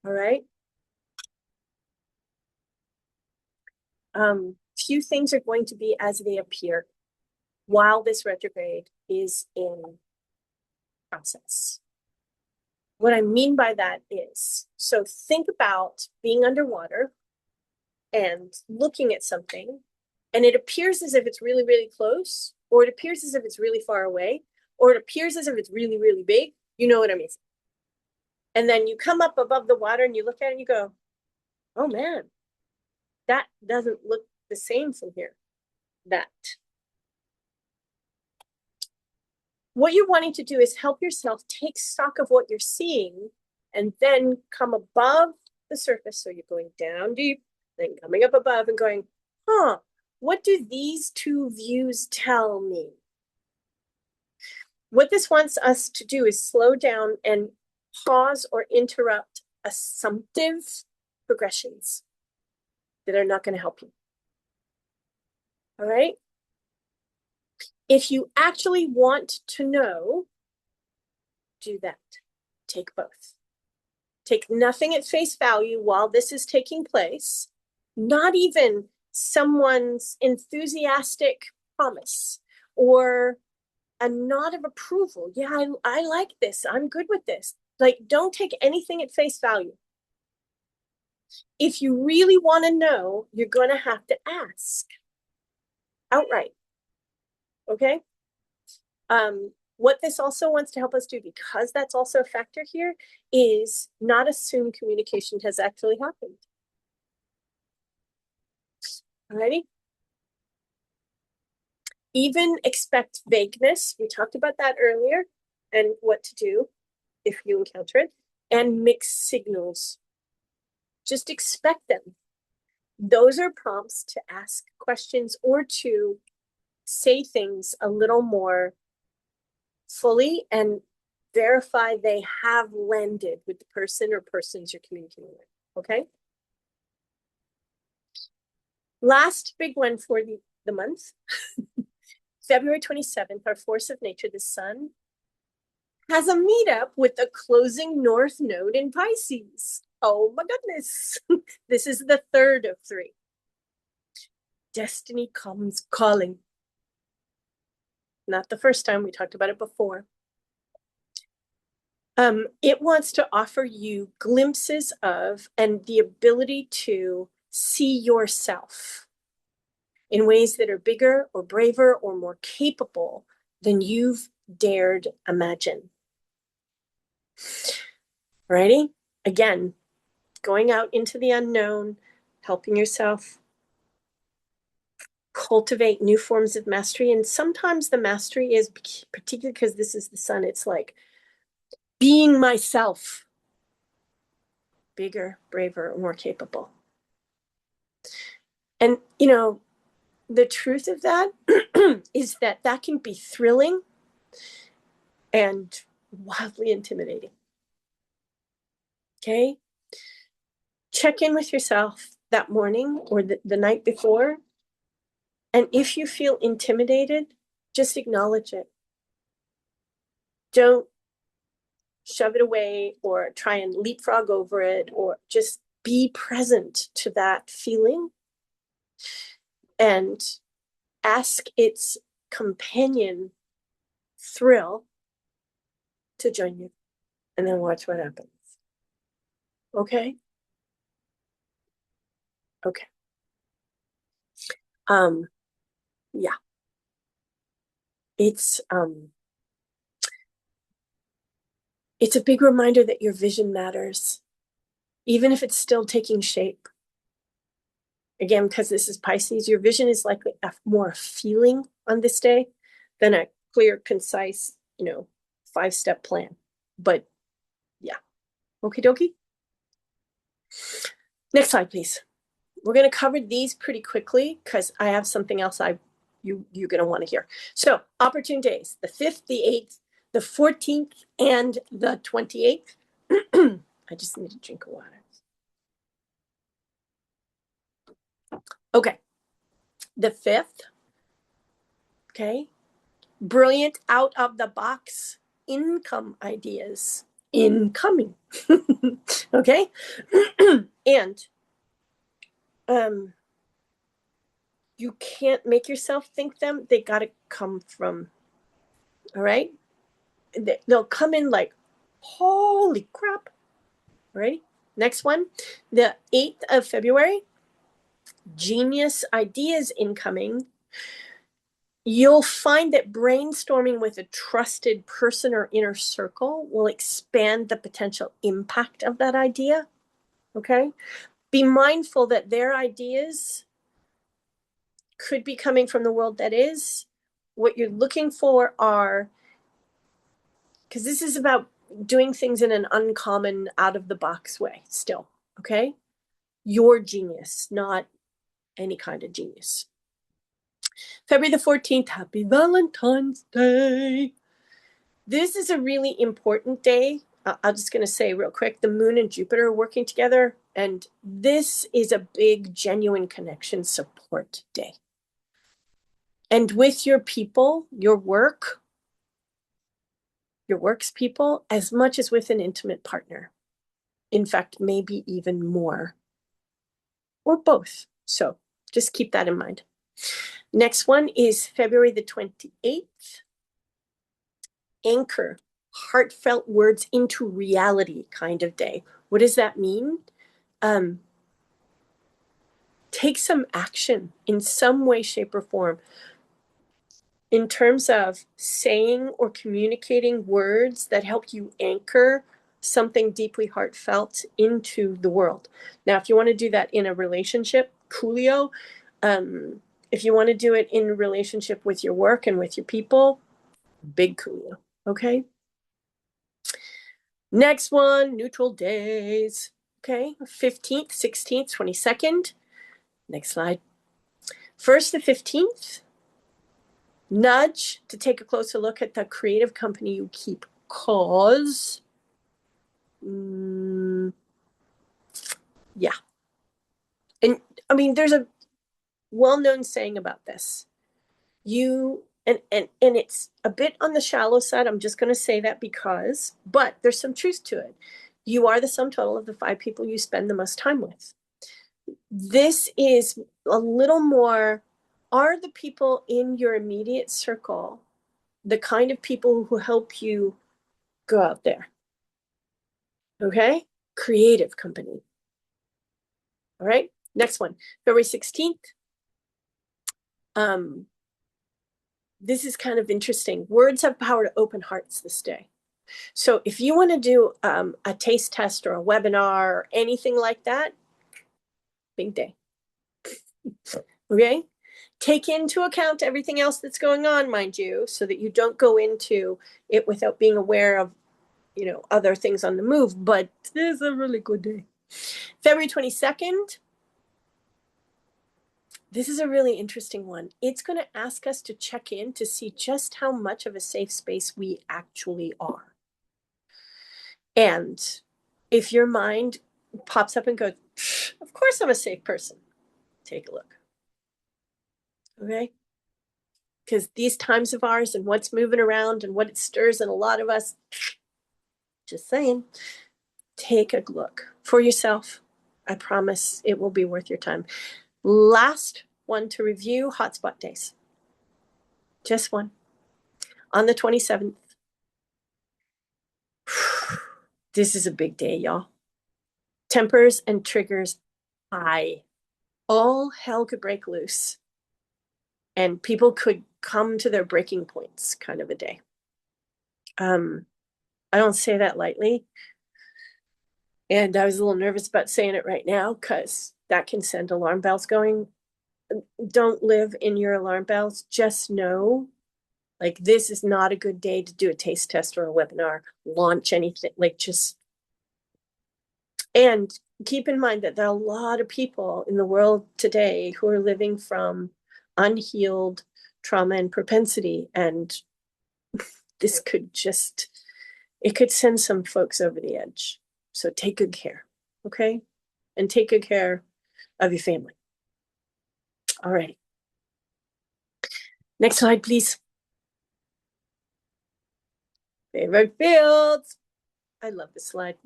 All right. Few things are going to be as they appear while this retrograde is in process. What I mean by that is, so think about being underwater and looking at something, and it appears as if it's really, really close, or it appears as if it's really far away, or it appears as if it's really, really big, you know what I mean. And then you come up above the water and you look at it and you go, oh man, that doesn't look the same from here. That. What you're wanting to do is help yourself take stock of what you're seeing and then come above the surface. So you're going down deep, then coming up above and going, huh, what do these two views tell me? What this wants us to do is slow down and pause or interrupt assumptive progressions that are not going to help you. All right? If you actually want to know, do that. Take both. Take nothing at face value while this is taking place, not even someone's enthusiastic promise or a nod of approval. Yeah, I like this. I'm good with this. Like, don't take anything at face value. If you really want to know, you're going to have to ask outright. Okay? What this also wants to help us do, because that's also a factor here, is not assume communication has actually happened. Alrighty? Even expect vagueness. We talked about that earlier and what to do if you encounter it. And mixed signals. Just expect them. Those are prompts to ask questions or to say things a little more fully and verify they have landed with the person or persons you're communicating with. Okay? Last big one for the month. February 27th, our force of nature, the sun, has a meetup with the closing north node in Pisces. Oh my goodness. This is the third of 3. Destiny comes calling. Not the first time, we talked about it before. It wants to offer you glimpses of and the ability to see yourself in ways that are bigger or braver or more capable than you've dared imagine. Righty? Again, going out into the unknown, helping yourself cultivate new forms of mastery. And sometimes the mastery is, particularly because this is the sun, it's like being myself, bigger, braver, more capable. And, you know, the truth of that is that that can be thrilling and wildly intimidating. Okay? Check in with yourself that morning or the night before. And if you feel intimidated, just acknowledge it. Don't shove it away or try and leapfrog over it, or just be present to that feeling and ask its companion thrill to join you, and then watch what happens. Okay? Okay. Yeah. It's a big reminder that your vision matters, even if it's still taking shape. Again, because this is Pisces, your vision is likely more a feeling on this day than a clear, concise, 5-step plan. But yeah. Okie dokie. Next slide, please. We're going to cover these pretty quickly because I have something else you're going to want to hear. So, opportune days, the 5th, the 8th, the 14th, and the 28th. I just need a drink of water. Okay. The 5th, okay, brilliant out of the box income ideas incoming. Okay. And you can't make yourself think them. They got to come from, all right? They'll come in like, holy crap. All right. Next one, the 8th of February, genius ideas incoming. You'll find that brainstorming with a trusted person or inner circle will expand the potential impact of that idea. Okay? Be mindful that their ideas could be coming from the world that is. What you're looking for are, because this is about doing things in an uncommon, out of the box way still. Okay? Your genius, not any kind of genius. February the 14th, happy Valentine's Day. This is a really important day. I'm just going to say real quick, the moon and Jupiter are working together, and this is a big, genuine connection support day. And with your people, your works people, as much as with an intimate partner. In fact, maybe even more, or both. So just keep that in mind. Next one is February the 28th. Anchor heartfelt words into reality kind of day. What does that mean? Take some action in some way, shape, or form in terms of saying or communicating words that help you anchor something deeply heartfelt into the world. Now, if you want to do that in a relationship, coolio. If you want to do it in relationship with your work and with your people, big coolio. Okay. Next one, neutral days. Okay. 15th, 16th, 22nd. Next slide. First, the 15th. Nudge to take a closer look at the creative company you keep, cause yeah. And I mean, there's a well-known saying about this. And it's a bit on the shallow side. I'm just going to say that but there's some truth to it. You are the sum total of the 5 people you spend the most time with. This is a little more, are the people in your immediate circle the kind of people who help you go out there? Okay? Creative company. All right? Next one, February 16th. This is kind of interesting. Words have power to open hearts this day. So if you want to do a taste test or a webinar or anything like that, big day. Okay? Take into account everything else that's going on, mind you, so that you don't go into it without being aware of, other things on the move. But this is a really good day. February 22nd. This is a really interesting one. It's going to ask us to check in to see just how much of a safe space we actually are. And if your mind pops up and goes, of course I'm a safe person, take a look. Okay? Because these times of ours and what's moving around and what it stirs in a lot of us, just saying, take a look for yourself. I promise it will be worth your time. Last one to review, hotspot days. Just one. On the 27th. This is a big day, y'all. Tempers and triggers high. All hell could break loose. And people could come to their breaking points, kind of a day. I don't say that lightly. And I was a little nervous about saying it right now because that can send alarm bells going. Don't live in your alarm bells. Just know, like, this is not a good day to do a taste test or a webinar, launch anything. And keep in mind that there are a lot of people in the world today who are living from unhealed trauma and propensity. And this it could send some folks over the edge. So take good care, okay? And take good care of your family. All right. Next slide, please. Favorite fields. I love this slide.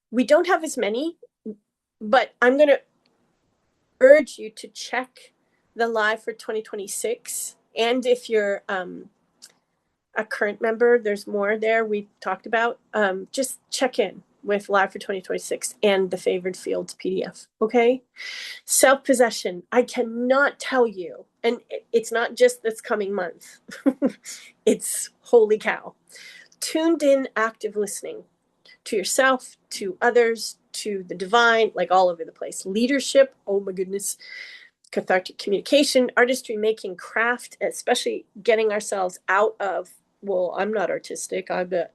We don't have as many, but I'm going to urge you to check the live for 2026. And if you're a current member, there's more there we talked about. Just check in. with Live for 2026 and the Favored Fields PDF. Okay. Self-possession. I cannot tell you, and it's not just this coming month. It's holy cow. Tuned in, active listening to yourself, to others, to the divine, like all over the place. Leadership. Oh my goodness. Cathartic communication, artistry making, craft, especially getting ourselves out of, well, I'm not artistic, I bet.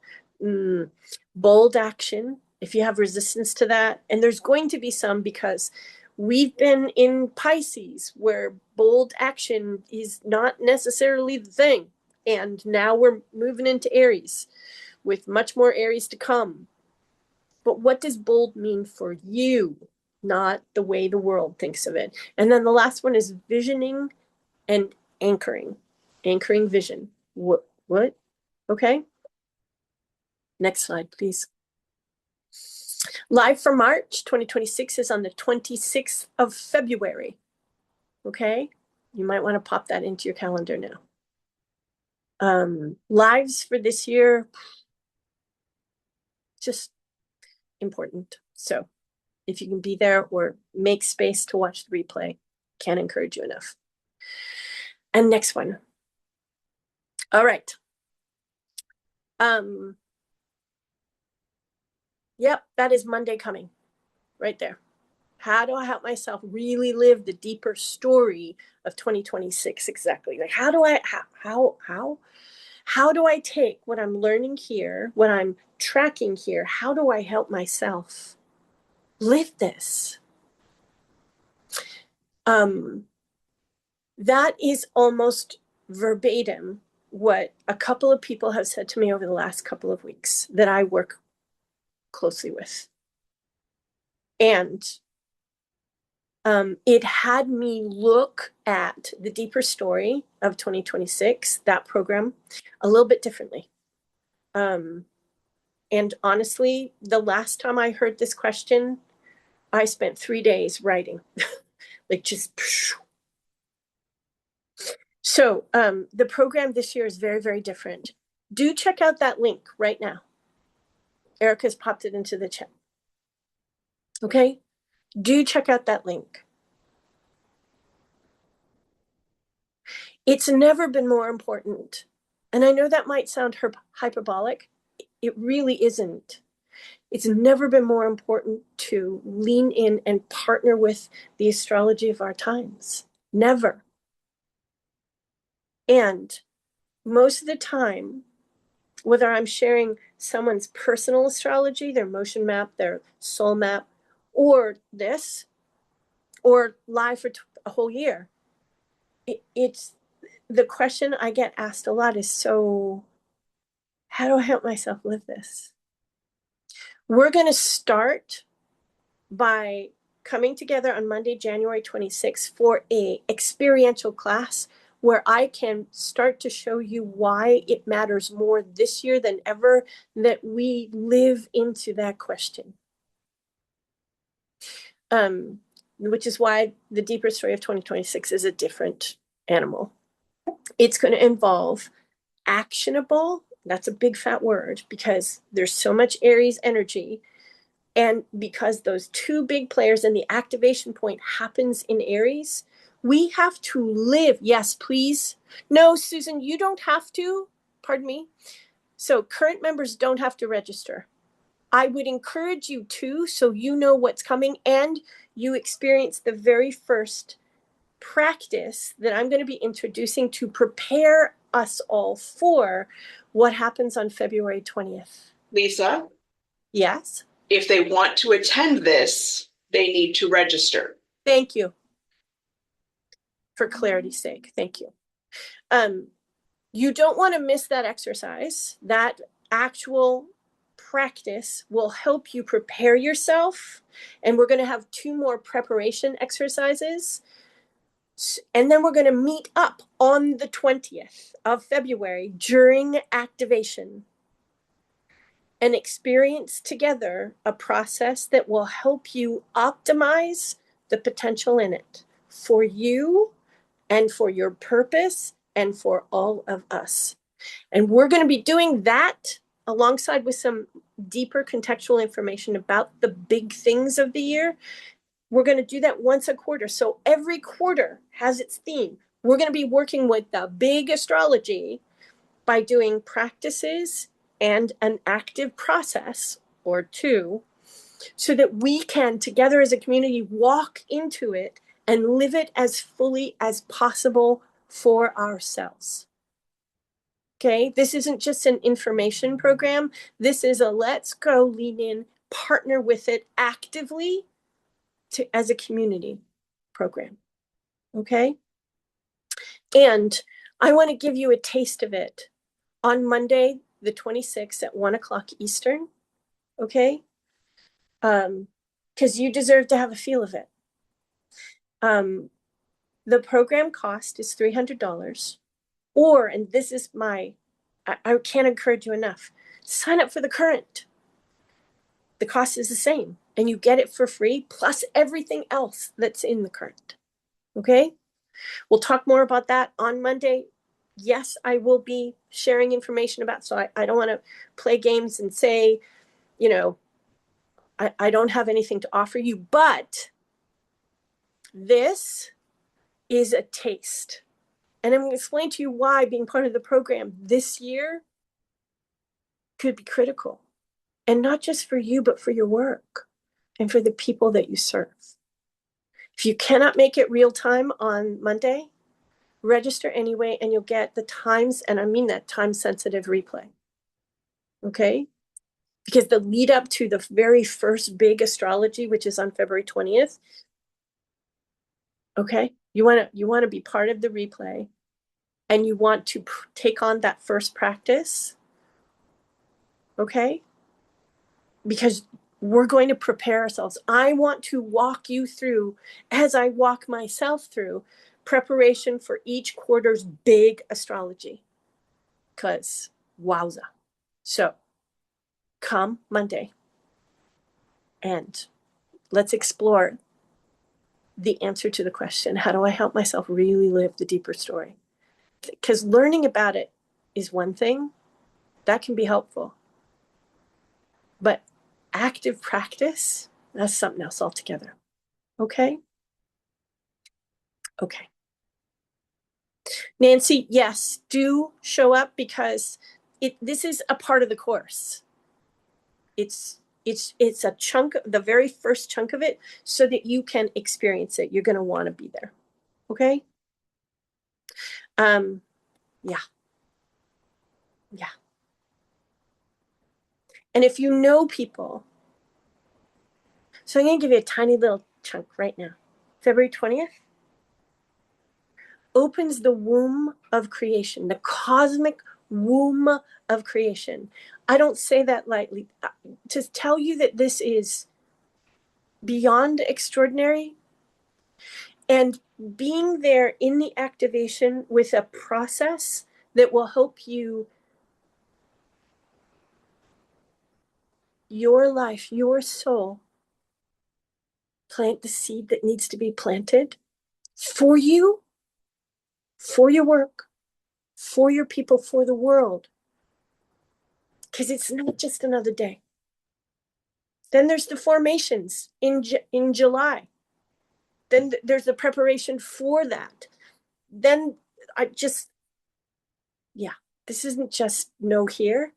Bold action, if you have resistance to that. And there's going to be some, because we've been in Pisces where bold action is not necessarily the thing. And now we're moving into Aries with much more Aries to come. But what does bold mean for you? Not the way the world thinks of it. And then the last one is visioning and anchoring. Anchoring vision. What? Okay. Next slide, please. Live for March 2026 is on the 26th of February. Okay. You might want to pop that into your calendar now. Lives for this year, just important. So if you can be there or make space to watch the replay, can't encourage you enough. And next one. All right. Yep, that is Monday coming right there. How do I help myself really live the deeper story of 2026 exactly? Like how do I take what I'm learning here, what I'm tracking here, how do I help myself live this? That is almost verbatim what a couple of people have said to me over the last couple of weeks that I work closely with. And it had me look at the deeper story of 2026, that program, a little bit differently. And honestly, the last time I heard this question, I spent 3 days writing, like just. So the program this year is very, very different. Do check out that link right now. Erica's popped it into the chat. Okay? Do check out that link. It's never been more important. And I know that might sound hyperbolic. It really isn't. It's never been more important to lean in and partner with the astrology of our times. Never. And most of the time, whether I'm sharing someone's personal astrology, their motion map, their soul map, or this, or live for a whole year, it's the question I get asked a lot is, so how do I help myself live this? We're going to start by coming together on Monday, January 26th for a experiential class where I can start to show you why it matters more this year than ever that we live into that question. Which is why the deeper story of 2026 is a different animal. It's going to involve actionable, that's a big fat word because there's so much Aries energy. And because those two big players and the activation point happens in Aries, we have to live. Yes, please. No, Susan, you don't have to. Pardon me. So current members don't have to register. I would encourage you to, so you know what's coming and you experience the very first practice that I'm going to be introducing to prepare us all for what happens on February 20th. Lisa? Yes? If they want to attend this, they need to register. Thank you. For clarity's sake, thank you. You don't want to miss that exercise. That actual practice will help you prepare yourself. And we're going to have 2 more preparation exercises. And then we're going to meet up on the 20th of February during activation and experience together a process that will help you optimize the potential in it for you and for your purpose and for all of us. And we're going to be doing that alongside with some deeper contextual information about the big things of the year, we're going to do that once a quarter. So every quarter has its theme. We're going to be working with the big astrology by doing practices and an active process or two, so that we can, together as a community, walk into it and live it as fully as possible for ourselves. Okay, this isn't just an information program. This is a let's go, lean in, partner with it actively as a community program. Okay, and I want to give you a taste of it on Monday, the 26th at 1 o'clock Eastern. Okay, because you deserve to have a feel of it. The program cost is $300, or, and this is I can't encourage you enough, sign up for the current. The cost is the same, and you get it for free, plus everything else that's in the current. Okay? We'll talk more about that on Monday. Yes, I will be sharing information about, so I don't want to play games and say, you know, I don't have anything to offer you, but this is a taste. And I'm going to explain to you why being part of the program this year could be critical. And not just for you, but for your work and for the people that you serve. If you cannot make it real time on Monday, register anyway, and you'll get the times, and I mean that time-sensitive replay. Okay? Because the lead up to the very first big astrology, which is on February 20th, okay, you want to be part of the replay, and you want to take on that first practice, okay? Because we're going to prepare ourselves. I want to walk you through, as I walk myself through, preparation for each quarter's big astrology. Because wowza. So come Monday and let's explore the answer to the question, how do I help myself really live the deeper story? Because learning about it is one thing. That can be helpful. But active practice, that's something else altogether. Okay? Okay. Nancy, yes, do show up, because this is a part of the course. It's a chunk, the very first chunk of it, so that you can experience it. You're going to want to be there. Okay? Yeah. Yeah. And if you know people, so I'm going to give you a tiny little chunk right now. February 20th opens the womb of creation, the cosmic womb of creation. I don't say that lightly. To tell you that this is beyond extraordinary, and being there in the activation with a process that will help you, your life, your soul, plant the seed that needs to be planted for you, for your work, for your people, for the world. Because it's not just another day. Then there's the formations in July. Then there's the preparation for that. Then this isn't just know here,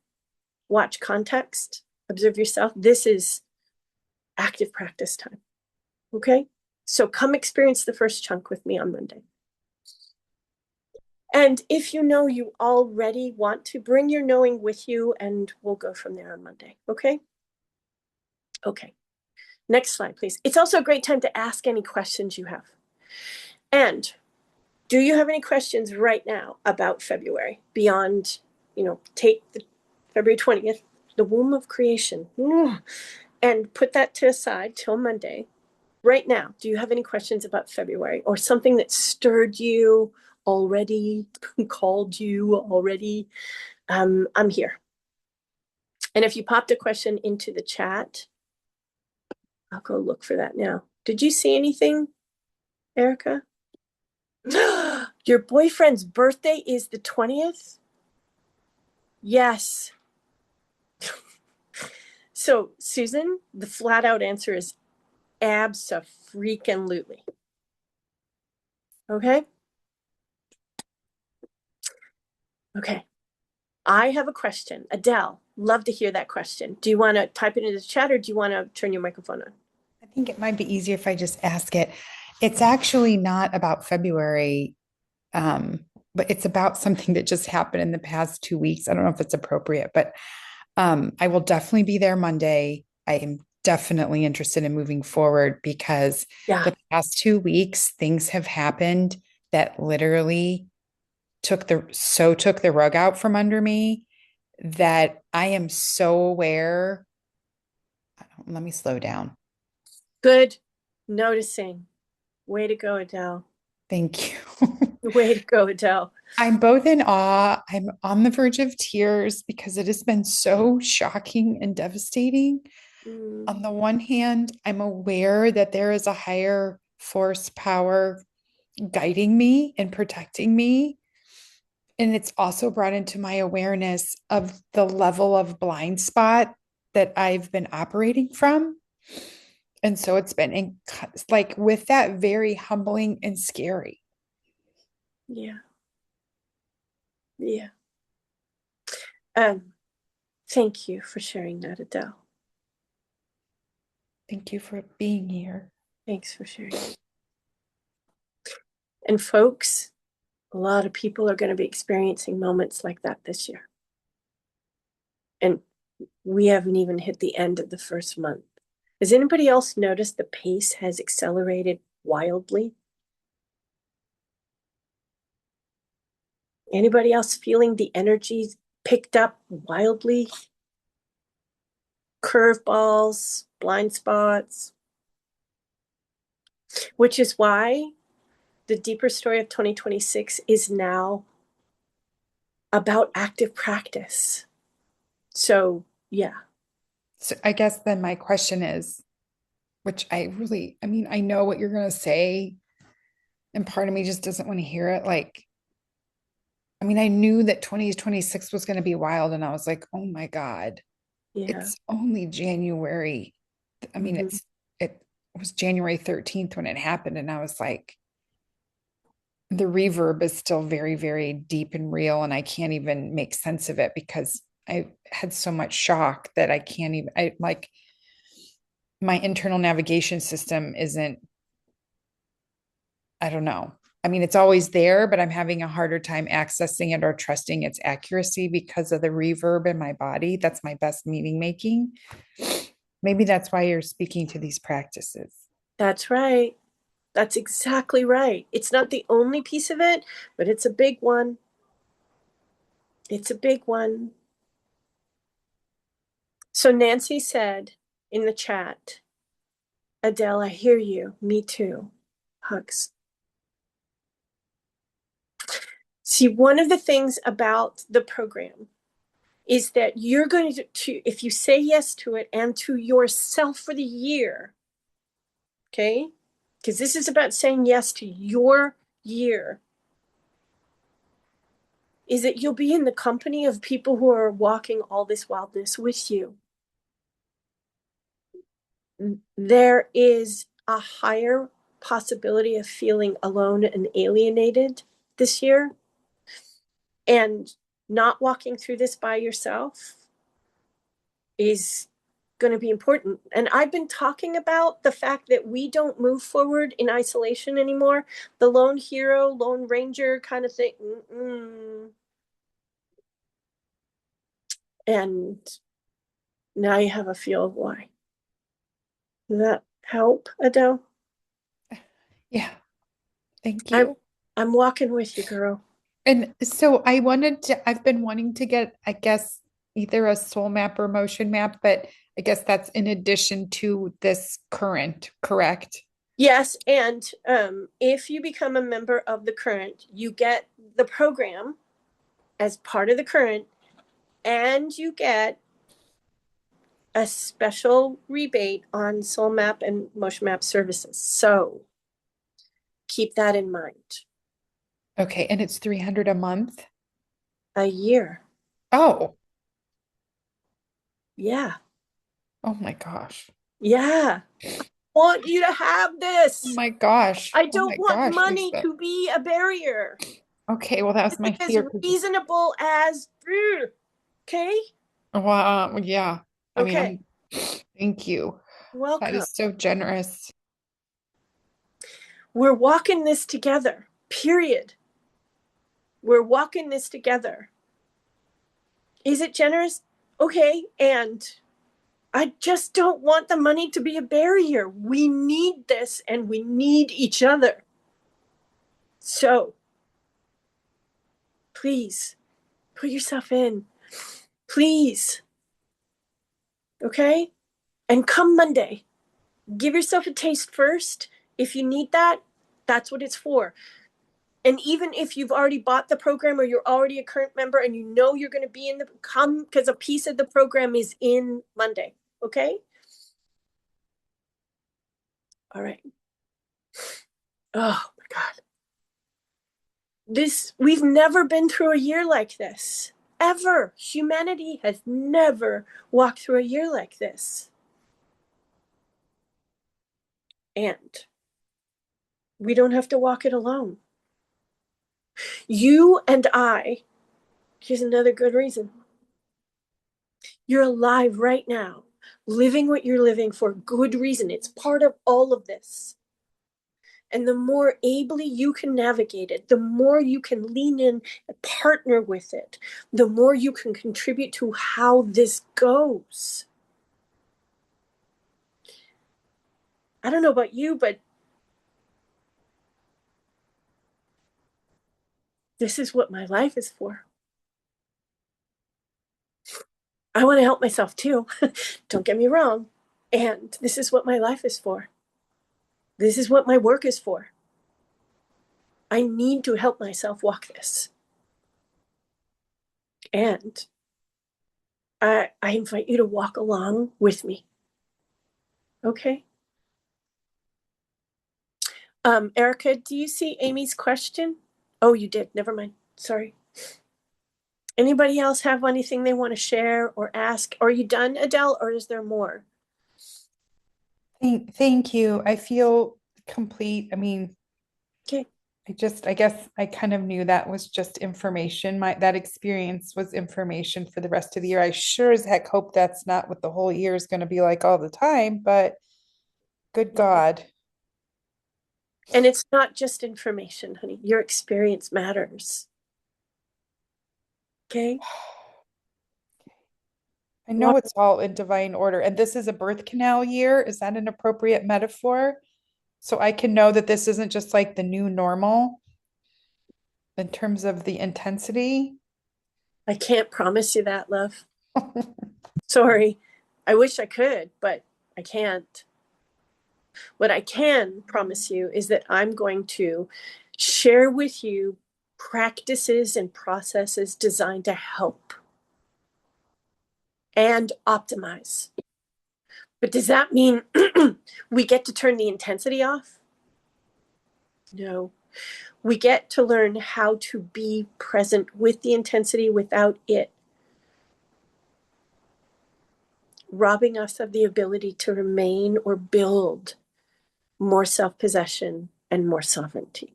watch context, observe yourself. This is active practice time. Okay? So come experience the first chunk with me on Monday. And if you know you already want to, bring your knowing with you, and we'll go from there on Monday. Okay? Okay. Next slide, please. It's also a great time to ask any questions you have. And do you have any questions right now about February beyond, take the February 20th, the womb of creation, and put that to aside till Monday. Right now, do you have any questions about February, or something that stirred you already, called you already? I'm here. And if you popped a question into the chat, I'll go look for that now. Did you see anything, Erica? Your boyfriend's birthday is the 20th? Yes. So, Susan, the flat out answer is abso-freaking-lutely. Okay? Okay. I have a question. Adele, love to hear that question. Do you want to type it into the chat or do you want to turn your microphone on? I think it might be easier if I just ask it. It's actually not about February, um, but it's about something that just happened in the past 2 weeks. I don't know if it's appropriate, but I will definitely be there Monday. I am definitely interested in moving forward because Yeah. the past 2 weeks, things have happened that literally took the rug out from under me that I am so aware. Let me slow down. Good noticing. Way to go, Adele. Thank you. Way to go, Adele. I'm both in awe. I'm on the verge of tears because it has been so shocking and devastating. Mm, On the one hand, I'm aware that there is a higher force power guiding me and protecting me. And it's also brought into my awareness of the level of blind spot that I've been operating from. And so it's been like with that very humbling and scary. yeah. Yeah. Um, Thank you for sharing that, Adele. Thank you for being here. Thanks for sharing. And folks, a lot of people are going to be experiencing moments like that this year. And we haven't even hit the end of the first month. Has anybody else noticed the pace has accelerated wildly? Anybody else feeling the energy picked up wildly? Curveballs, blind spots, which is why the deeper story of 2026 is now about active practice. So, yeah. So I guess then my question is, which I mean, I know what you're going to say, and part of me just doesn't want to hear it. Like, I mean, I knew that 2026 was going to be wild, and I was like, oh my God, Yeah. it's only January. I mean, Mm-hmm. it was January 13th when it happened, and I was like, the reverb is still very, very deep and real, and I can't even make sense of it because I had so much shock that I can't even, I like my internal navigation system isn't, I don't know. I mean, it's always there, but I'm having a harder time accessing it or trusting its accuracy because of the reverb in my body. That's my best meaning making. Maybe that's why you're speaking to these practices. That's right. That's exactly right. It's not the only piece of it, but it's a big one. It's a big one. So Nancy said in the chat, Adele, I hear you. Me too. Hugs. See, one of the things about the program is that you're going to, if you say yes to it and to yourself for the year, okay? Because this is about saying yes to your year, is that you'll be in the company of people who are walking all this wildness with you. There is a higher possibility of feeling alone and alienated this year. And not walking through this by yourself is going to be important. And I've been talking about the fact that we don't move forward in isolation anymore. The lone hero, lone ranger kind of thing. Mm-mm. And now you have a feel of why. Does that help, Adele? Yeah. Thank I'm you. I'm walking with you, girl. And so I've been wanting to get, I guess, either a soul map or motion map, but I guess that's in addition to this current, correct? Yes, and if you become a member of the current, you get the program as part of the current, and you get a special rebate on Soul Map and Motion Map services. So keep that in mind. Okay, and it's 300 a month. A year. Oh, Yeah. Oh my gosh. Yeah. I want you to have Oh this. my gosh. I Oh don't my want gosh, money Lisa. to be a barrier. Okay, well, that was my As fear. reasonable as, okay? Wow, yeah. I mean, Okay. thank you. That Welcome. is so generous. We're walking this together, period. We're walking this together. Is it generous? Okay. And I just don't want the money to be a barrier. We need this and we need each other. So please put yourself in. Please. Okay? And come Monday, give yourself a taste first. If you need that, that's what it's for. And even if you've already bought the program or you're already a current member and you know you're going to be in the come because a piece of the program is in Monday. Okay? All right. Oh my God. We've never been through a year like this. Ever. Humanity has never walked through a year like this. And we don't have to walk it alone. You and I, here's another good reason. You're alive right now, living what you're living for good reason. It's part of all of this. And the more ably you can navigate it, the more you can lean in and partner with it, the more you can contribute to how this goes. I don't know about you, but this is what my life is for. I want to help myself too. Don't get me wrong. And this is what my life is for. This is what my work is for. I need to help myself walk this. And I invite you to walk along with me. Okay. Erica, do you see Amy's question? Oh, you did. Never mind. Sorry. Anybody else have anything they want to share or ask? Are you done, Adele, or is there more? Thank you. I feel complete. I mean, Okay. I guess I kind of knew that was just information. That experience was information for the rest of the year. I sure as heck hope that's not what the whole year is going to be like all the time, but good God. And it's not just information, honey. Your experience matters. Okay. I know it's all in divine order. And this is a birth canal year. Is that an appropriate metaphor? So I can know that this isn't just like the new normal in terms of the intensity. I can't promise you that, love. Sorry. I wish I could, but I can't. What I can promise you is that I'm going to share with you practices and processes designed to help and optimize. But does that mean we get to turn the intensity off? No. We get to learn how to be present with the intensity without it robbing us of the ability to remain or build more self-possession and more sovereignty.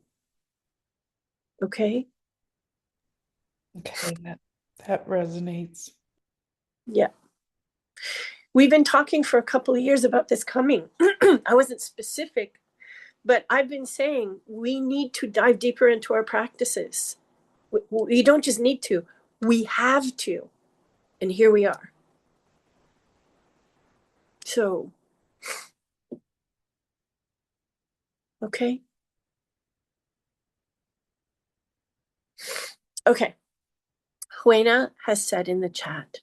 Okay? Okay, that resonates. Yeah. We've been talking for a couple of years about this coming. I wasn't specific, but I've been saying we need to dive deeper into our practices. We don't just need to, we have to. And here we are. So, okay. Okay. Huena has said in the chat,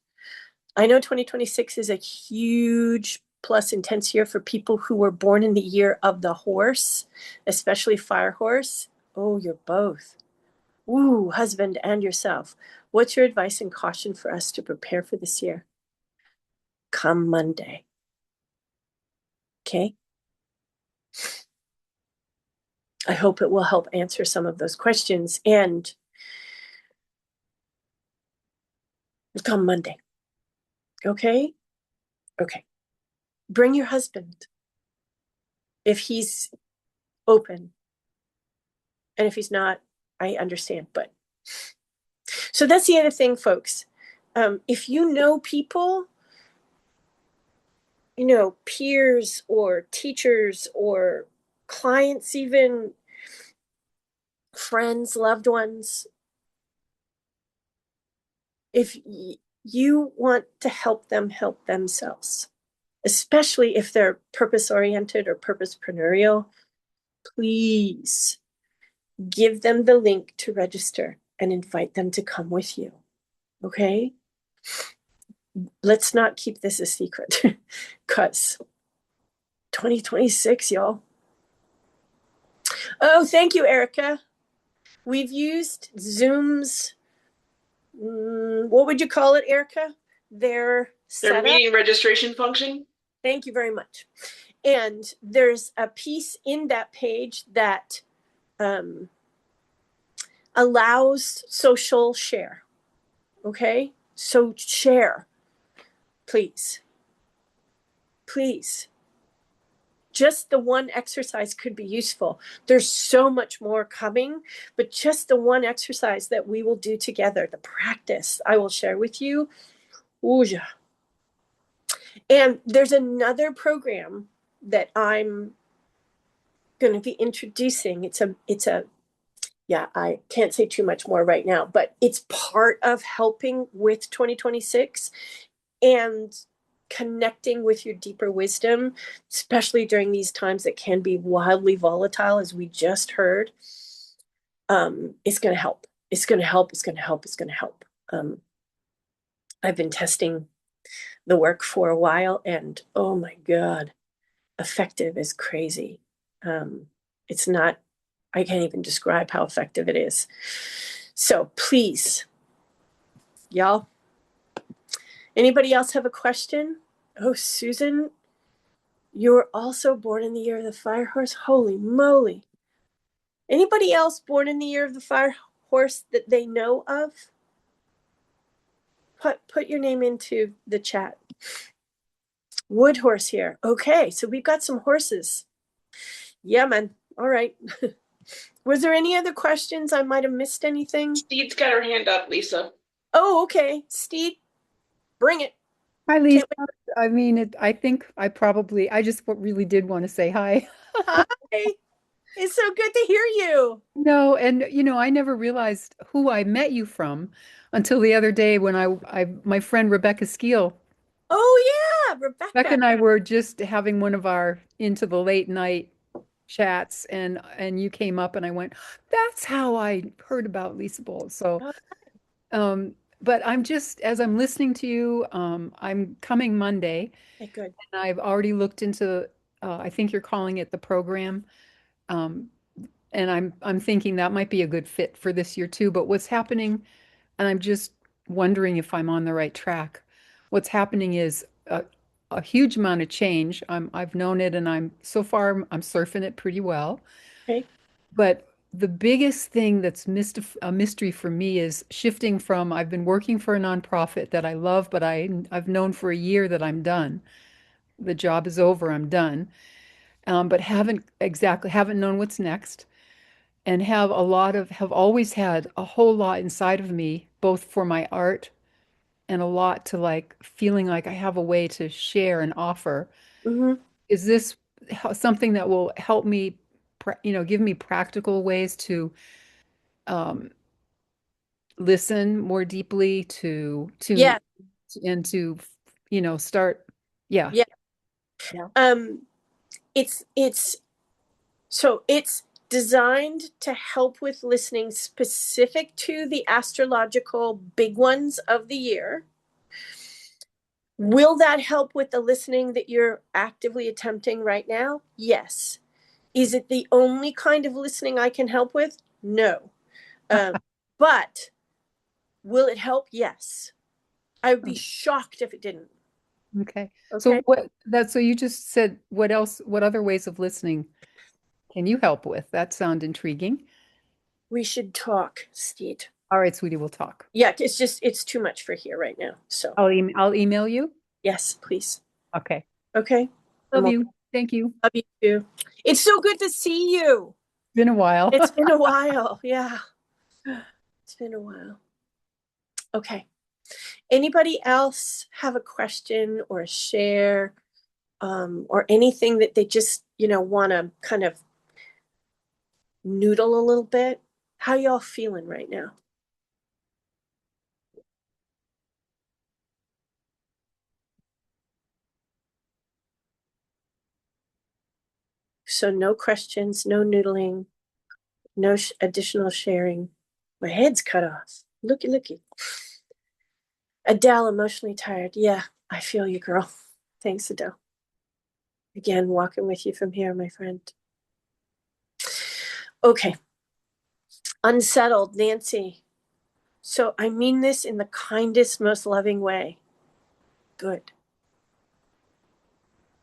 I know 2026 is a huge plus intense year for people who were born in the year of the horse, especially fire horse. Oh, you're both. Ooh, husband and yourself. What's your advice and caution for us to prepare for this year? Come Monday. Okay. I hope it will help answer some of those questions. And come Monday. Okay. Okay. bring your husband if he's open. And if he's not, I understand. But so that's the other thing, folks. If you know people, peers or teachers or clients, even friends, loved ones, if you want to help them help themselves, especially if they're purpose-oriented or purposepreneurial, please give them the link to register and invite them to come with you. Okay? Let's not keep this a secret because 2026, y'all. Oh, thank you, Erica. We've used Zoom's, what would you call it, Erica? Their meeting registration function. Thank you very much. And there's a piece in that page that allows social share. Okay? So share, please. Please. Just the one exercise could be useful. There's so much more coming, but just the one exercise that we will do together, the practice I will share with you. Ooh, yeah. And there's another program that I'm going to be introducing. Yeah, I can't say too much more right now, but it's part of helping with 2026 and connecting with your deeper wisdom, especially during these times that can be wildly volatile, as we just heard. It's going to help. It's going to help. It's going to help. It's going to help. I've been testing the work for a while, and oh my God, effective is crazy. It's not, I can't even describe how effective it is. So please, y'all, anybody else have a question? Oh, Susan, you were also born in the year of the fire horse? Holy moly. Anybody else born in the year of the fire horse that they know of? Put your name into the chat. Wood horse here. Okay, so we've got some horses. Yeah, man. All right. Was there any other questions? I might have missed anything. Steed's got her hand up, Lisa. Oh, okay. Steed, bring it. Hi, Lisa. I mean, I just really did want to say hi. Hi. It's so good to hear you. No, and I never realized who I met you from until the other day when my friend Rebecca Skeel. Oh yeah, Rebecca Rebecca. and I were just having one of our into the late night chats, and you came up, and I went, "That's how I heard about Lisa Bolt." So, but I'm just as I'm listening to you, I'm coming Monday, Okay, good. and I've already looked into. I think you're calling it the program. And I'm thinking that might be a good fit for this year too. But what's happening, and I'm just wondering if I'm on the right track. What's happening is a huge amount of change. I've known it, and I'm surfing it pretty well. Okay. But the biggest thing that's a mystery for me is shifting from I've been working for a nonprofit that I love, but I've known for a year that I'm done. The job is over, I'm done. But haven't known what's next, and have always had a whole lot inside of me, both for my art and a lot to like feeling like I have a way to share and offer. Mm-hmm. Is this something that will help me, give me practical ways to um, listen more deeply Yeah. and to, start. Yeah. Yeah. Yeah. It's designed to help with listening specific to the astrological big ones of the year. Will that help with the listening that you're actively attempting right now? Yes. Is it the only kind of listening I can help with? No. But will it help? Yes. I would be shocked if it didn't. Okay. Okay. So you just said what other ways of listening can you help with? That sound intriguing. We should talk, Steed. All right, sweetie, we'll talk. Yeah, it's too much for here right now. So I'll email you. yes, please. Okay. Okay. Love you. Thank you. Love you too. It's so good to see you. Been a while. It's been a while. Yeah. It's been a while. Okay. Anybody else have a question or a share, or anything that they just, want to kind of noodle a little bit? How y'all feeling right now? So no questions, no noodling, no additional sharing. My head's cut off. Looky, looky. Adele, emotionally tired. Yeah, I feel you, girl. Thanks, Adele. Again, walking with you from here, my friend. Okay. Unsettled, Nancy. So I mean this in the kindest, most loving way. Good.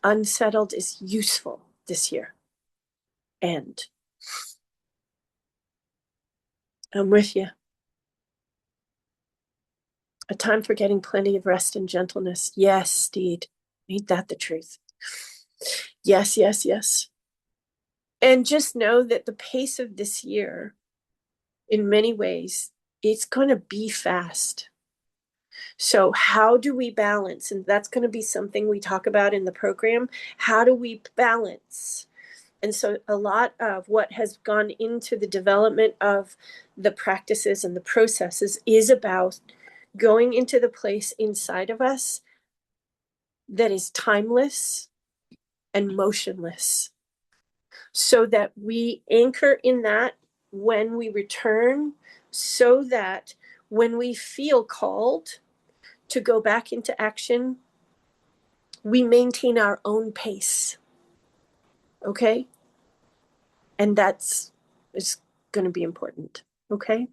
Unsettled is useful this year. And I'm with you. A time for getting plenty of rest and gentleness. Yes, Steed. Ain't that the truth? Yes, yes, yes. And just know that the pace of this year, in many ways, it's going to be fast. So how do we balance? And that's going to be something we talk about in the program. How do we balance? And so a lot of what has gone into the development of the practices and the processes is about going into the place inside of us that is timeless and motionless, so that we anchor in that when we return, so that when we feel called to go back into action, we maintain our own pace. Okay? And that's is going to be important. Okay?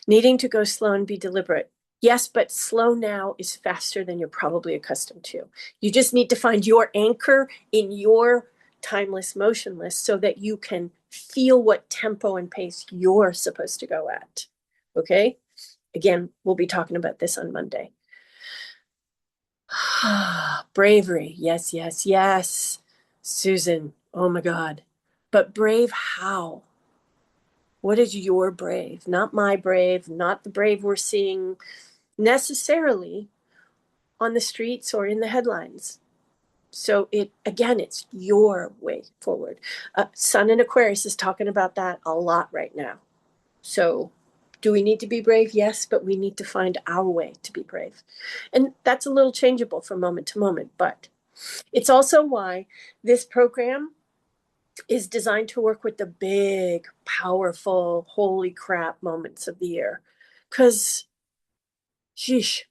Needing to go slow and be deliberate. Yes, but slow now is faster than you're probably accustomed to. You just need to find your anchor in your timeless, motionless, so that you can feel what tempo and pace you're supposed to go at. Okay? Again, we'll be talking about this on Monday. Bravery. Yes, yes, yes. Susan, oh my God. But brave how? What is your brave? Not my brave, not the brave we're seeing necessarily on the streets or in the headlines. So it's your way forward. Sun in Aquarius is talking about that a lot right now. So do we need to be brave? Yes, but we need to find our way to be brave. And that's a little changeable from moment to moment, but it's also why this program is designed to work with the big, powerful, holy crap moments of the year. Because, sheesh.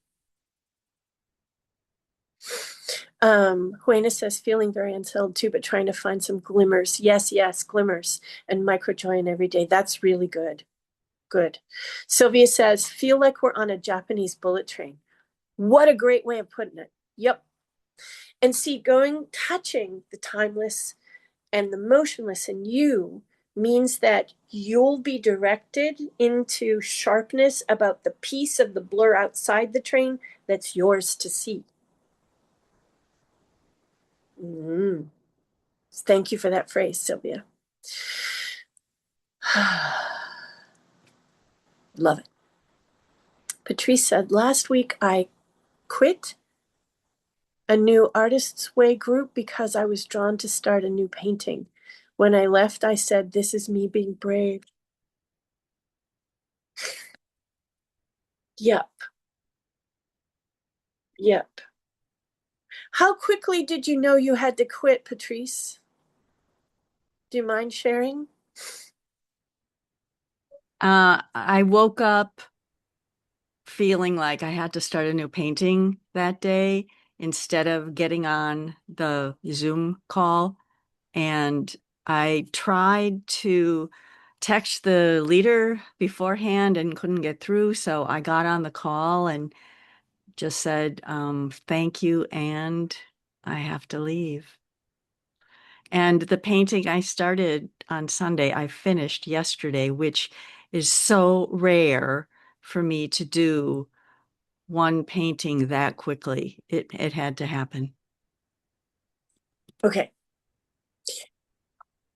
Juana says, feeling very unsettled too, but trying to find some glimmers. Yes, yes, glimmers and micro joy in every day. That's really good. Good. Sylvia says, feel like we're on a Japanese bullet train. What a great way of putting it. Yep. And see, touching the timeless and the motionless in you means that you'll be directed into sharpness about the piece of the blur outside the train that's yours to see. Thank you for that phrase, Sylvia. Love it. Patrice said, last week I quit a new Artist's Way group because I was drawn to start a new painting. When I left, I said, this is me being brave. Yep. Yep. How quickly did you know you had to quit, Patrice? Do you mind sharing? I woke up feeling like I had to start a new painting that day instead of getting on the Zoom call. And I tried to text the leader beforehand and couldn't get through. So I got on the call and just said, thank you, and I have to leave. And the painting I started on Sunday, I finished yesterday, which is so rare for me to do one painting that quickly. It had to happen. Okay.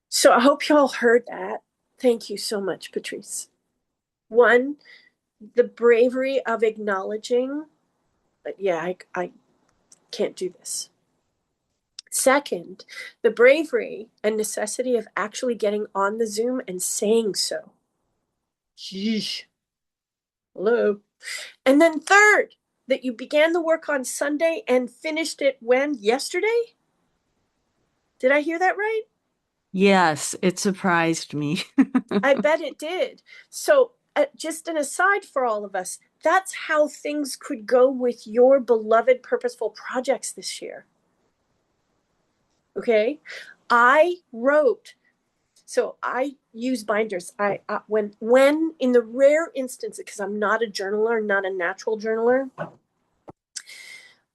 So I hope y'all heard that. Thank you so much, Patrice. One, the bravery of acknowledging, yeah, I can't do this. Second, the bravery and necessity of actually getting on the Zoom and saying so. Yeesh. Hello. And then third, that you began the work on Sunday and finished it when? Yesterday? Did I hear that right? Yes, it surprised me. I bet it did. So, just an aside for all of us, that's how things could go with your beloved purposeful projects this year. Okay? I wrote, so I use binders. When in the rare instance, because I'm not a journaler, not a natural journaler,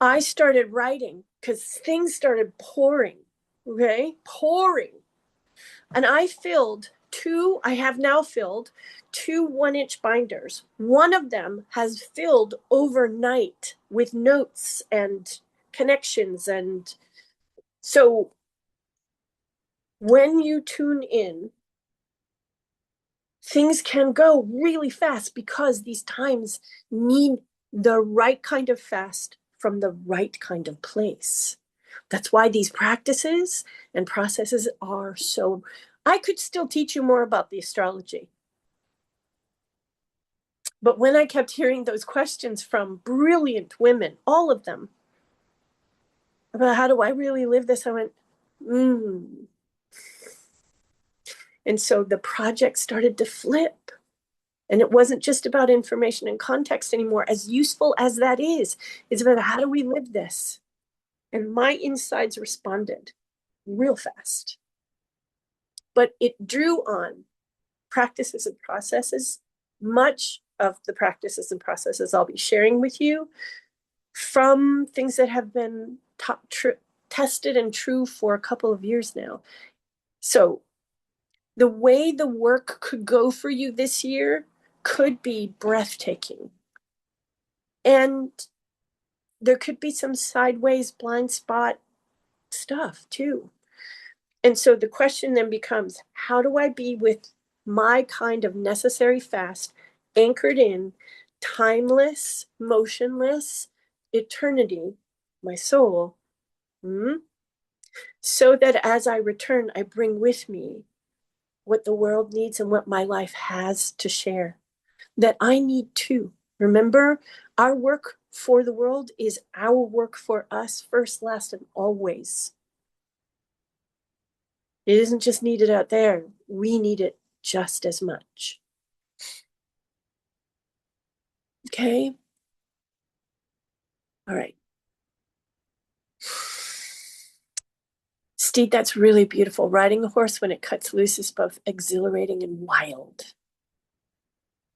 I started writing because things started pouring. Okay? Pouring. And I have now filled two 1-inch binders. One of them has filled overnight with notes and connections. And so when you tune in, things can go really fast because these times need the right kind of fast from the right kind of place. That's why these practices and processes are so. I could still teach you more about the astrology. But when I kept hearing those questions from brilliant women, all of them, about how do I really live this, I went, And so the project started to flip. And it wasn't just about information and context anymore, as useful as that is. It's about how do we live this? And my insides responded real fast. But it drew on practices and processes. Much of the practices and processes I'll be sharing with you from things that have been tested and true for a couple of years now. So the way the work could go for you this year could be breathtaking. And there could be some sideways blind spot stuff too. And so the question then becomes, how do I be with my kind of necessary fast, anchored in timeless, motionless eternity, my soul, so that as I return, I bring with me what the world needs and what my life has to share, that I need too. Remember, our work for the world is our work for us, first, last, and always. It isn't just needed out there. We need it just as much. Okay? All right. Steed, that's really beautiful. Riding a horse when it cuts loose is both exhilarating and wild.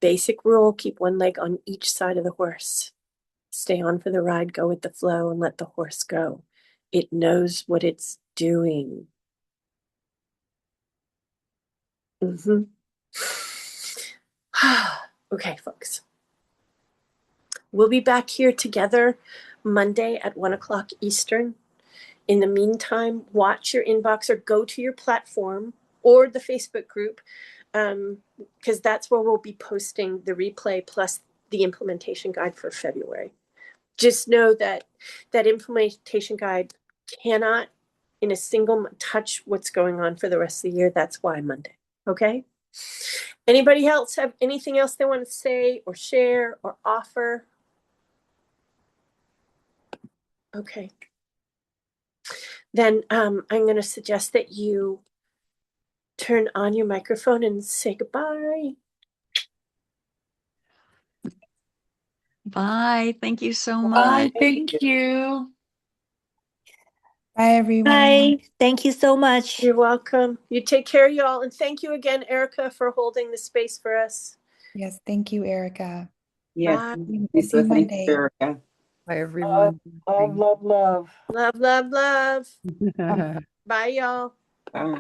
Basic rule, keep one leg on each side of the horse. Stay on for the ride, go with the flow, and let the horse go. It knows what it's doing. Okay, folks. We'll be back here together Monday at 1 o'clock Eastern. In the meantime, watch your inbox or go to your platform or the Facebook group, because that's where we'll be posting the replay plus the implementation guide for February. Just know that that implementation guide cannot in a single touch what's going on for the rest of the year. That's why Monday. Okay? Anybody else have anything else they want to say or share or offer? Okay. Then I'm going to suggest that you turn on your microphone and say goodbye. Bye. Thank you so Bye. much. Thank you. Bye, everyone. Bye. Thank you so much. You're welcome. You take care, y'all. And thank you again, Erica, for holding the space for us. Yes, thank you, Erica. Yeah. We'll see you Monday. Erica. Bye, everyone. Love. Love, love, love. Bye. Bye, y'all. Bye.